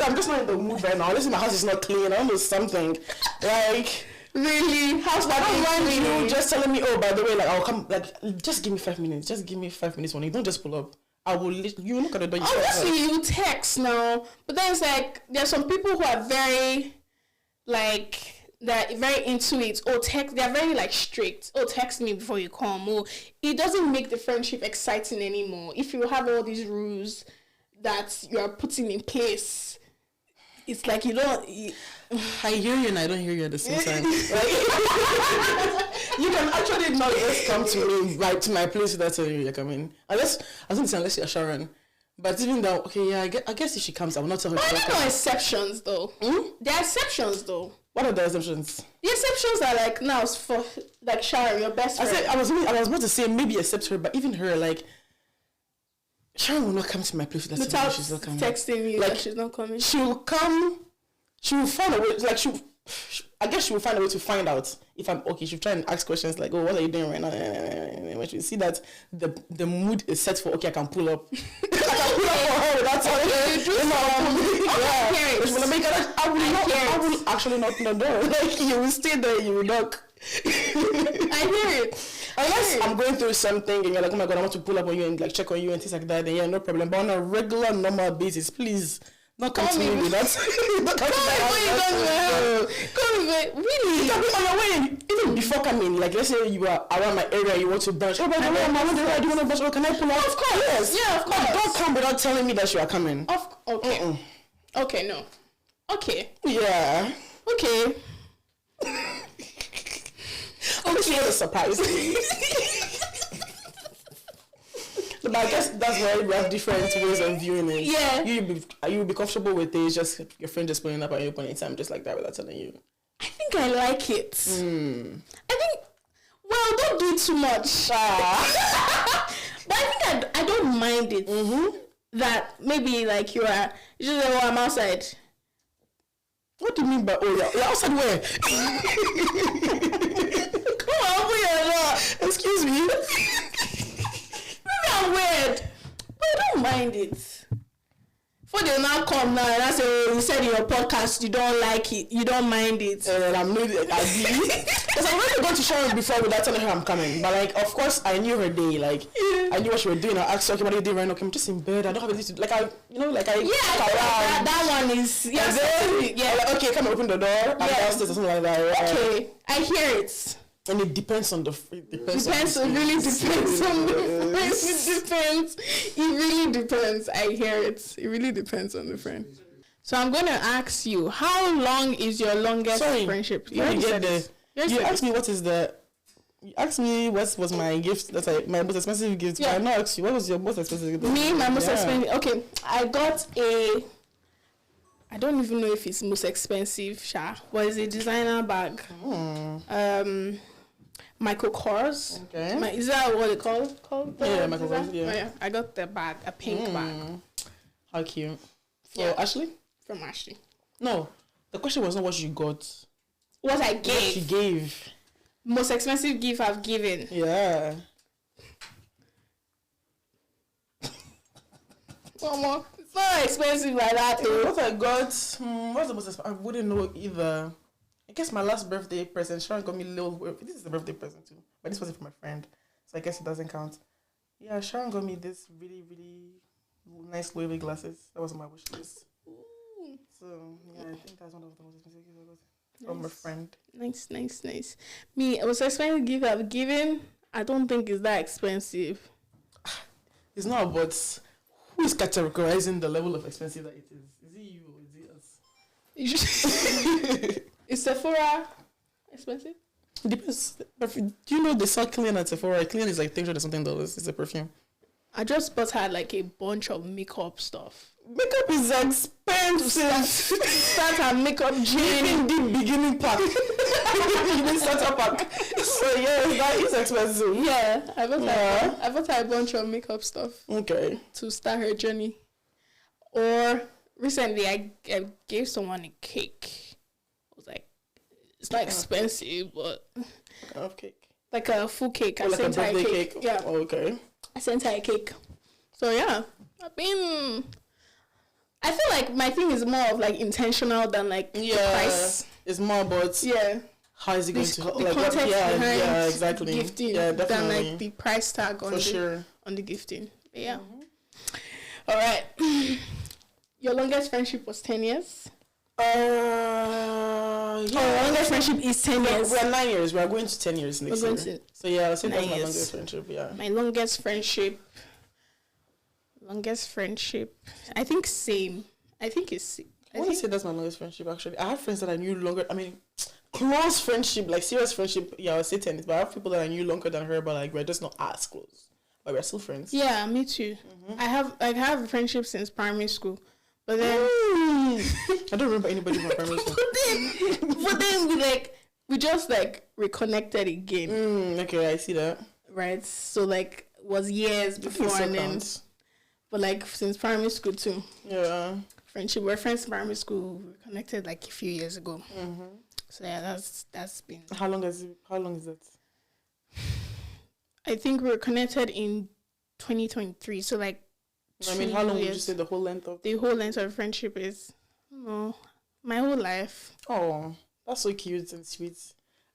I'm just not in the mood right now. Listen, my house is not clean. I don't know something. Like, really? I don't mind you just telling me, oh, by the way, like, I'll come. Like, just give me 5 minutes. Just give me 5 minutes only. Don't just pull up. I will you look at the door. Obviously, you text now. But then it's like, there's some people who are very, like... They're very into it. They're very like strict. Text me before you come. It doesn't make the friendship exciting anymore. If you have all these rules that you are putting in place, it's like you don't. I hear you and I don't hear you at the same time. You can actually not just come to me, right to my place without telling you you're coming. Unless you're Sharon. But even though, okay, yeah, I guess if she comes, I will not tell her. But there are exceptions, though. There are exceptions, though. What are the exceptions? The exceptions are like now for like Sharon, your best friend. I was about to say maybe except her, but even her, like Sharon will not come to my place without she's not coming. Texting you like she's not coming. She will come. She will find a way. Like I guess she will find a way to find out if I'm okay. She'll try and ask questions like, "Oh, what are you doing right now?" And when she see that the mood is set for, okay, I can pull up. I can pull up for her without telling her. I will actually knock the door. Like you will stay there, you will knock. I hear it. Unless I'm going through something and you're like, oh my god, I want to pull up on you and like check on you and things like that, then yeah, no problem. But on a regular, normal basis, please. Not come to me with that. Not come to my house. Really? You can be on your way. Even before coming, like let's say you are around my area, you want to brunch. Oh, by the way, I'm around the area. Do you want to brunch? Oh, can I pull up? Of course. Yes. Yeah, of course. But don't come without telling me that you are coming. Okay. Okay, no. Okay. Yeah. Okay. Okay, what a surprise me. But I guess that's why we have different ways of viewing it. Yeah. You'll be comfortable with it. It's just your friend just pulling up at your point in time just like that without telling you. I think I like it. I think, well, don't do it too much. But I think I don't mind it. That maybe like you just like, oh, I'm outside. What do you mean by, oh, you're outside where? Come on, open your door. Excuse me. I'm weird, but I don't mind it. For they now come now and I say, oh, you said in your podcast you don't like it, you don't mind it. And I'm not, because I've already gone to Sharon before without telling her I'm coming. But like, of course, I knew her day. Like, I knew what she was doing. I asked her, okay, what are you doing right now? Okay, I'm just in bed. I don't have anything to, like, I that one is, yeah. Like, okay, come and open the door. I'm downstairs or something like that. Right? Okay, I hear it. And it depends on the. It really depends. I hear it. It really depends on the friend. So I'm going to ask you, how long is your longest friendship? You asked me what is the. You asked me what was my gift. That's like my most expensive gift. Yeah. But I not asked you what was your most expensive gift. Me, my most expensive. Okay, I got a. I don't even know if it's most expensive, but it's a designer bag. Michael Kors. Okay. Is that what it called? Yeah, Michael Kors. Yeah. Oh, yeah. I got the bag, a pink bag. How cute. For Ashley? From Ashley. No, the question was not what you got. What I gave. What she gave. Most expensive gift I've given. Yeah. Mama, it's not expensive like that though. What I got, what's the most expensive? I wouldn't know either. I guess my last birthday present, Sharon got me this is a birthday present too, but this wasn't from my friend, so I guess it doesn't count. Yeah, Sharon got me this really, really nice Louis glasses. That was my wish list. So yeah, I think that's one of the most expensive gifts I got from a friend. Nice. Me, it was expensive gift I've given. I don't think it's that expensive. It's not, but who is categorizing the level of expensive that it is? Is it you or is it us? Is Sephora expensive? It depends. Do you know they sell Clean at Sephora? Clean is like $300 or something. It's a perfume. I just bought her like a bunch of makeup stuff. Makeup is expensive. Start her makeup journey. In the beginning pack. Beginning starter pack. So yeah, that is expensive. Yeah, I bought her a bunch of makeup stuff. Okay. To start her journey. Or recently, I gave someone a cake. It's not expensive, but what kind of cake? Like a full cake. I like sent a her a cake. Yeah. Oh, okay. I sent her a cake. So yeah, I feel like my thing is more of like intentional than like the price. It's more about how is it going to the context behind exactly gifting than like the price tag on the gifting. But yeah. All right. Your longest friendship was 10 years. Our longest friendship is 10 years. We're 9 years. We're going to 10 years next year. So yeah, I think that's my longest friendship. Yeah. My longest friendship. I think same. I think it's I wouldn't say that's my longest friendship, actually. I have friends that I knew longer. I mean, close friendship, like serious friendship, yeah, I would say tennis, but I have people that I knew longer than her, but like we're just not as close. But we're still friends. Yeah, me too. I have a friendship since primary school. But then I don't remember anybody from primary school. but then we just like reconnected again. Okay, I see that. Right. So like was years before and then but like since primary school too. Yeah. Friendship. We're friends in primary school. We connected like a few years ago. So yeah, that's been. How long is it? I think we were connected in 2023. So like. I mean, how long would you say the whole length of? The whole length of friendship is, my whole life. Oh, that's so cute and sweet.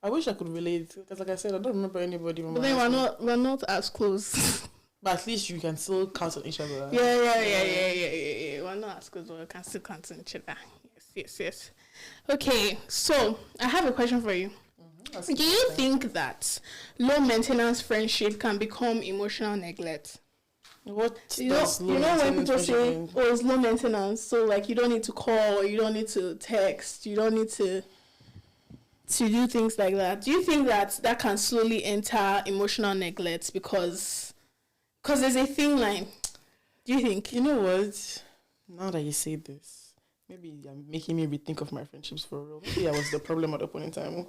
I wish I could relate because, like I said, I don't remember anybody. From but then we're not as close. But at least you can still count on each other. Yeah. We're not as close, but we can still count on each other. Yes. Okay, so I have a question for you. Do you think that low maintenance friendship can become emotional neglect? What you know when people say, it's low maintenance, so like you don't need to call, you don't need to text, you don't need to do things like that. Do you think that can slowly enter emotional neglect because there's a thin line? Do you think? You know what? Now that you say this, maybe you're making me rethink of my friendships for real. Maybe I was the problem at the point in time.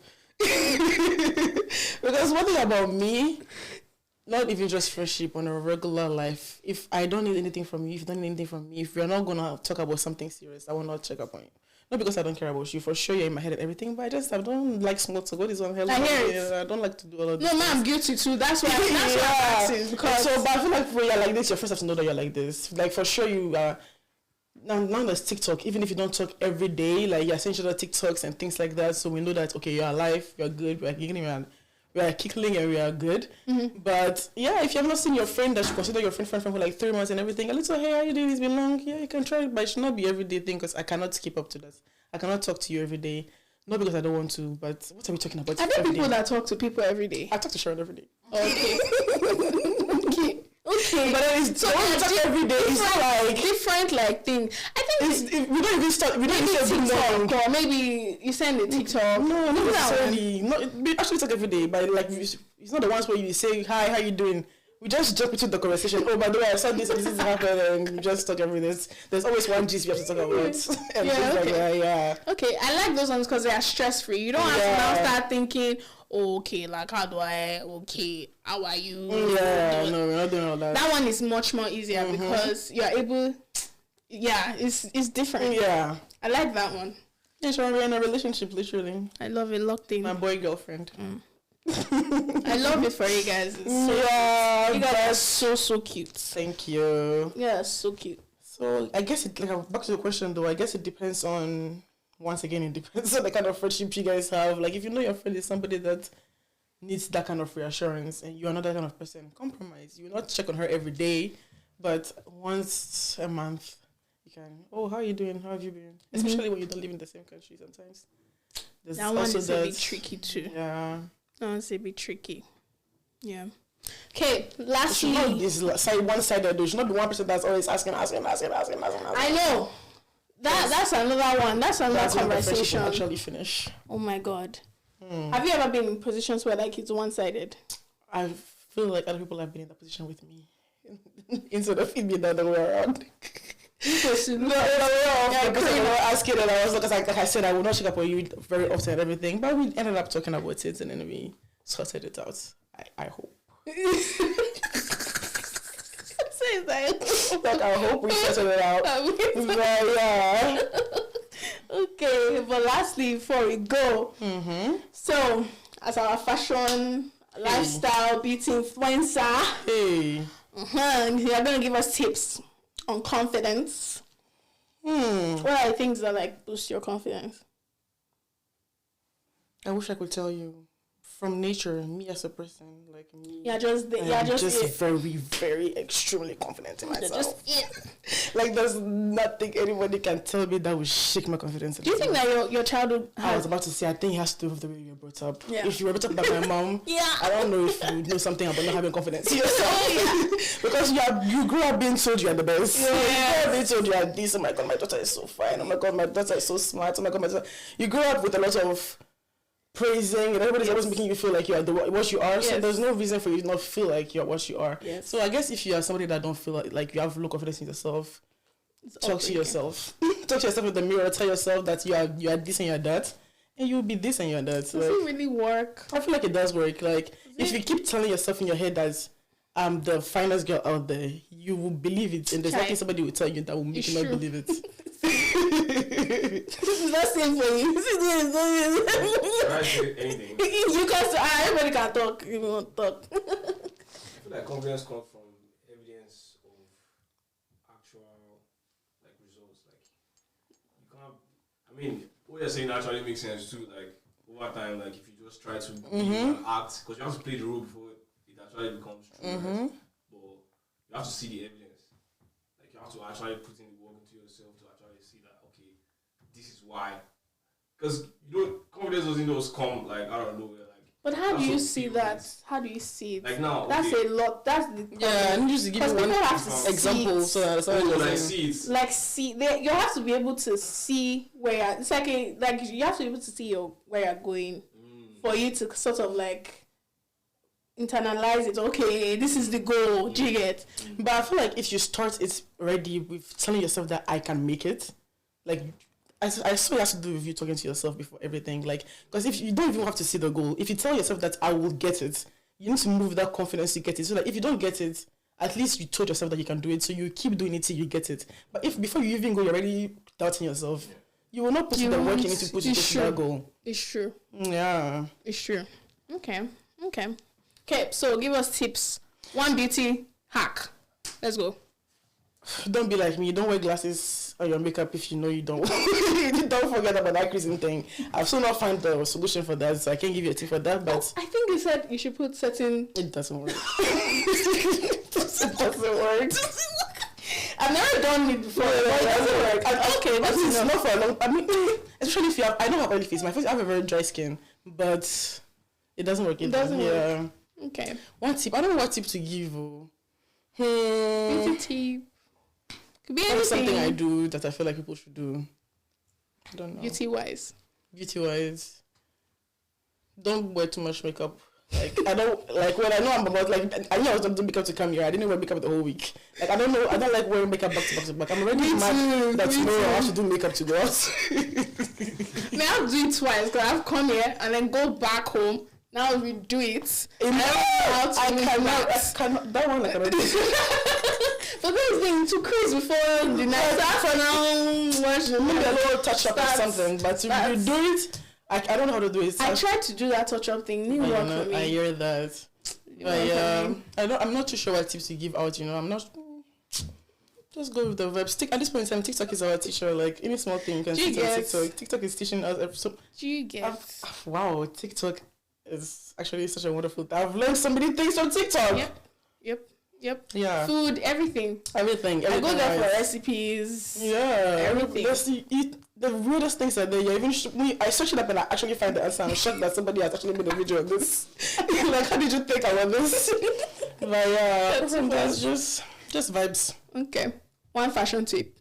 Because one thing about me, not even just friendship, on a regular life, if I don't need anything from you, if you don't need anything from me, if we're not going to talk about something serious, I will not check up on you. Not because I don't care about you. For sure, you're in my head and everything, but I don't like small talk. What is on hell? I don't like to do all of this. No, I'm guilty too. That's why I'm asking. Because but I feel like when you're like this, your friends have to know that you're like this. Like, for sure, you are. Now there's TikTok. Even if you don't talk every day, like, you're sending each other TikToks and things like that, so we know that, okay, you're alive, you're good, we're giggling around. We are kickling and we are good. But yeah, if you have not seen your friend that you consider your friend for like 3 months and everything, a little, hey, how you doing? It's been long. Yeah, you can try it, but it should not be everyday thing because I cannot keep up to that. I cannot talk to you every day. Not because I don't want to, but what are we talking about? Are there people that talk to people every day? I talk to Sharon every day. Okay. But then it's so talk every day. It's not like different like thing. I think we don't even start. We don't even say TikTok, or maybe you send a TikTok. No, not necessarily. We actually talk every day, but like it's not the ones where you say hi, how you doing. We just jump into the conversation. Oh, by the way, I saw this and this happened, and we just talk every day. There's always one gist we have to talk about. Okay, I like those ones because they are stress free. You don't have to now start thinking, okay, like how are you? Yeah, no, we're not doing all that. That one is much more easier because you're able. Yeah, it's different. Yeah, I like that one. Yeah, so we're in a relationship, literally. I love it, locked in. My boy girlfriend. I love it for you guys. You guys are so cute. Thank you. Yeah, so cute. So I guess back to the question though. I guess it depends on. Once again, it depends on the kind of friendship you guys have. Like, if you know your friend is somebody that needs that kind of reassurance and you're not that kind of person, compromise. You will not check on her every day, but once a month, you can, how are you doing? How have you been? Especially when you don't live in the same country sometimes. That one is a bit tricky too. Yeah. That one's a bit tricky. Yeah. Okay, lastly. It should not be one-sided though. It should not be one person that's always asking. I know. That's another one. That's another conversation. Actually finish. Oh my God. Have you ever been in positions where like it's one-sided? I feel like other people have been in that position with me instead of it being the other way around. Because I was asking and I was like I said, I will not check up on you very often and everything, but we ended up talking about it and then we sorted it out. I hope. Like I hope we sorted it out. Yeah. Okay, but lastly, before we go, so as our fashion lifestyle beauty influencer, you're gonna give us tips on confidence. What are the things that like boost your confidence? I wish I could tell you, from nature, me as a person, like me. Just very, very extremely confident in myself. Like there's nothing anybody can tell me that will shake my confidence. Do you think that your childhood? I was about to say, I think it has to do with the way you were brought up. Yeah. If you were brought up by my mom, I don't know if you know something about not having confidence in yourself. Because you grew up being told you are the best. Yeah. You grew up being told you are this. Oh my God, my daughter is so fine. Oh my God, my daughter is so smart. Oh my God, my daughter. You grew up with a lot of praising, and everybody's always making you feel like you are what you are. So there's no reason for you to not feel like you're what you are. So I guess if you are somebody that don't feel like you have low confidence in yourself, talk to yourself. Talk to yourself in the mirror. Tell yourself that you are this and you are that, and you'll be this and you are that. Does it really work? I feel like it does work. Like if you keep telling yourself in your head that I'm the finest girl out there, you will believe it, and there's nothing somebody will tell you that will make you not believe it. This is not same for you. This is anything. You can say, everybody can talk. You won't talk. I feel like confidence comes from evidence of actual results. Like you can't. I mean, what you're saying actually makes sense too. Like over time, like if you just try to act, because you have to play the role before it actually becomes true. Right? But you have to see the evidence. Like you have to actually put in the work into yourself to actually see that this is why. Because confidence doesn't just come like out of nowhere. Like, but how do you see that? How do you see it? Like now, that's a lot. That's the I need to give you one example so that you have to be able to see where it's like you have to be able to see where you're going for you to sort of like internalize it. Okay, this is the goal. Do you get? But I feel like if you start it already with telling yourself that I can make it, like I saw it has to do with you talking to yourself before everything. Like, because if you don't even have to see the goal, if you tell yourself that I will get it, you need to move that confidence to get it. So like if you don't get it, at least you told yourself that you can do it, so you keep doing it till you get it. But if before you even go, you're already doubting yourself, you will not put the work you need to put into that goal. It's true. Yeah. It's true. Okay. So give us tips. One beauty hack. Let's go. Don't be like me. Don't wear glasses on your makeup if you know you don't. Don't forget about that creasing thing. I've still not found the solution for that, so I can't give you a tip for that. But I think you said you should put certain. It doesn't work. It doesn't work. I've never done it before. It doesn't work. Okay, but it's not for a long. I mean, especially if you have. I don't have oily face. My face. I have a very dry skin, but it doesn't work. It doesn't work. Okay. One tip. I don't know what tip to give. Beauty tip. Could be anything. Something I do that I feel like people should do. I don't know. Beauty wise, don't wear too much makeup. Like I don't like when I know I'm about like I knew I was going to do makeup to come here. I didn't wear makeup the whole week. Like I don't know. I don't like wearing makeup back to back to back. I'm already mad that tomorrow I have to do makeup to go out. Now I'll do it twice because I've come here and then go back home. Now we do it. I cannot. That one I cannot do. But those things to cruise before the night. For now, maybe a little touch up or something. But if you do it, I don't know how to do it. I tried to do that touch up thing. Didn't work for me. I hear that. I'm not too sure what tips to give out. I'm not. Just go with the vibes. At this point in time, TikTok is our teacher. Like any small thing you can see on TikTok. TikTok is teaching us. So, do you get? Wow, TikTok is actually such a wonderful thing. I've learned so many things from TikTok. Yep. Yeah. Food, everything. I go there for recipes. Yeah. Everything. The weirdest things are there. I searched it up and I actually find the answer. I'm shocked that somebody has actually made a video of this. Like, how did you think about this? But yeah, that's just vibes. Okay. One fashion tip.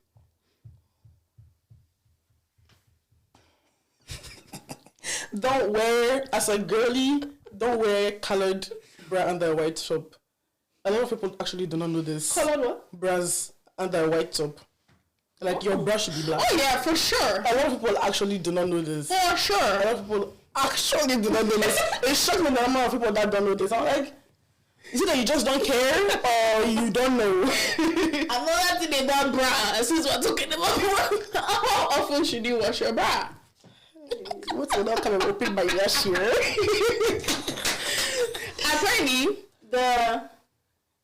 Don't wear, as a girly, don't wear colored bra under a white top. A lot of people actually do not know this. Colored what? Bras under a white top. Like your bra should be black. Oh yeah, for sure. A lot of people actually do not know this. For sure. A lot of people actually do not know this. It shocks me the amount of people that don't know this. I'm like, is it that you just don't care or you don't know? Another thing about bra, since we're talking about bra, how often should you wash your bra? What's not coming open by last year? Apparently, the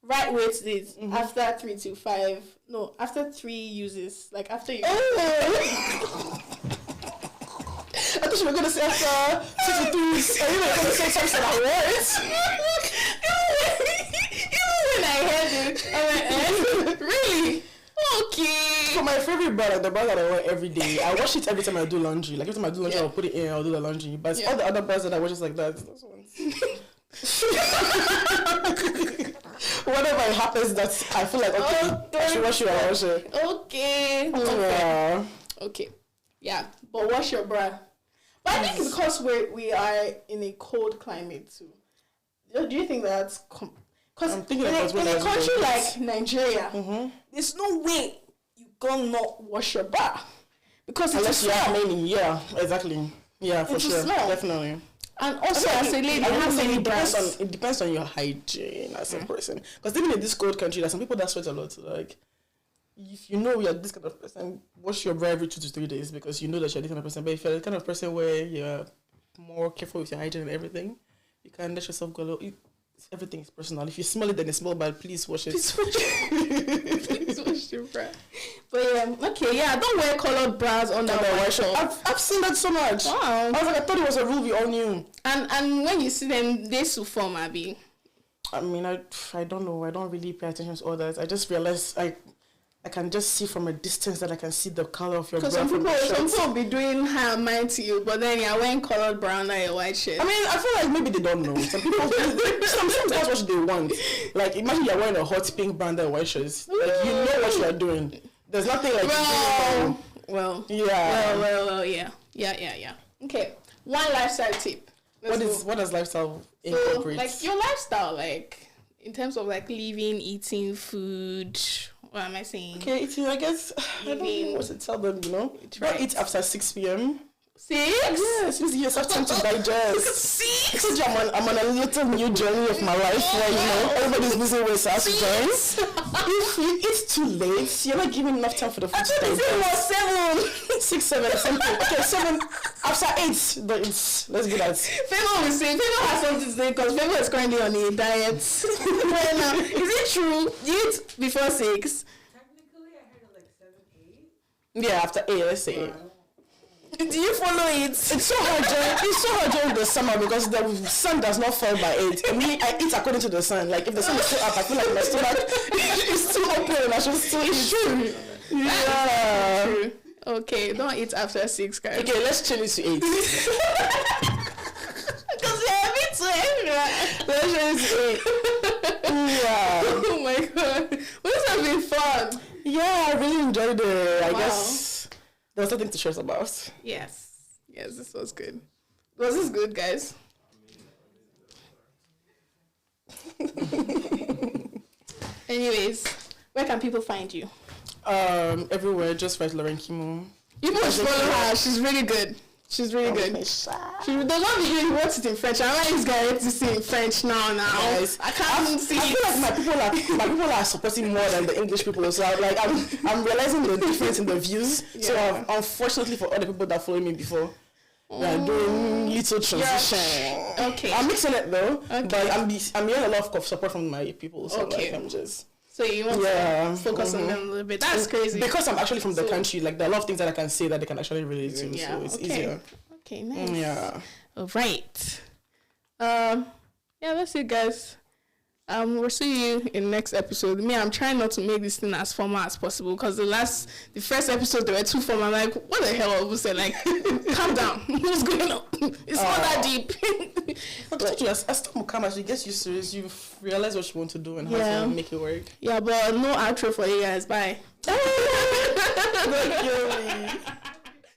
right way to this after 3 to 5. No, after 3 uses. Like after you. Oh! I thought you were gonna say after 2 weeks, are you gonna say something like what? Even when I heard it, I went, really? Okay. For my favorite bra, like the bra that I wear every day, I wash it every time I do laundry. Like every time I do laundry, I'll put it in, I'll do the laundry. But all the other bras that I wash is like that. Those ones. Whatever it happens, that I feel like I should wash it, I'll wash it. Okay. Yeah. Okay. Yeah, but wash your bra. But I think because we are in a cold climate too. Do you think that's because in a country like Nigeria, there's no way you gonna not wash your bra because it's yeah, exactly. Yeah, for sure, definitely. And also, as a lady, how many bras? It depends on your hygiene as a person. Because even in this cold country, there's some people that sweat a lot. Like, if you know you're this kind of person, wash your bra every 2 to 3 days because you know that you're this kind of person. But if you're the kind of person where you're more careful with your hygiene and everything, you can let yourself go. Everything is personal. If you smell it, then it's small, but please wash it. Please wash your bra. But don't wear colored bras under white shirt. I've seen that so much. Wow. I was like, I thought it was a rule we all knew. And when you see them, they form, Abby. I mean, I don't know. I don't really pay attention to all that. I just realized I can just see from a distance that I can see the color of your bra. Because some people be doing high mind to you, but then you're wearing colored brown and your white shirt. I mean, I feel like maybe they don't know. Some people, sometimes that's what they want. Like, imagine you're wearing a hot pink brown and white shirt. Like, you know what you are doing. There's nothing like well, yeah. Okay, one lifestyle tip. What does lifestyle incorporate? Like your lifestyle, like in terms of like living, eating, food. What am I saying? Okay, eating. I guess I don't know what to tell them. You know, don't eat after 6 p.m. 6? Yes, you have time to digest. 6? I'm on a little new journey of my life where, you know, everybody's losing weight, so I have to join. If you eat too late, you're not giving enough time for the food to digest. I thought 7. 6, 7, something. Okay, 7, after 8, don't eat. Let's do that. Favor will say, Favor has something to say because Favor is currently on a diet right now. Is it true? You eat before 6? Technically, I heard it like 7, 8. Yeah, after 8, let's say. Do you follow it? It's so hard during the summer because the sun does not fall by 8. I mean, I eat according to the sun. Like if the sun is still up, I feel like my stomach is still open and I should still eat. It's true. Yeah. True. Okay, don't eat after 6, guys. Okay, let's change it to 8. Because you're a bit too extra. Let's change it to 8. Yeah. Oh my god. Well, this has been fun. Yeah, I really enjoyed it. I guess there's nothing to stress about. Yes, this was good. Was this good, guys? Anyways, where can people find you? Everywhere, just write Loren Kimou. You must follow her. She's really good. She's really good. She does not really want it in French. I want this guy to see in French now. Yes. I can't see. I feel like my people are supporting more than the English people. So I'm realizing the difference in the views. Yeah. So unfortunately for other people that followed me before, they're doing little transition. Yeah. Okay. I'm mixing it though, but I'm getting a lot of support from my people. So okay. I'm just. So you want to focus on them a little bit. That's crazy. Because I'm actually from the country, like there are a lot of things that I can say that they can actually relate to. Yeah. So it's easier. Okay, nice. Yeah. All right. That's it, guys. We'll see you in the next episode. I'm trying not to make this thing as formal as possible because the first episode there were too formal. I'm like, what the hell? Obose said, like, calm down. What's going on? It's not that deep. But as time will come, as you get used to it, you realize what you want to do and how to make it work. Yeah, but no outro for you guys. Bye. Girly.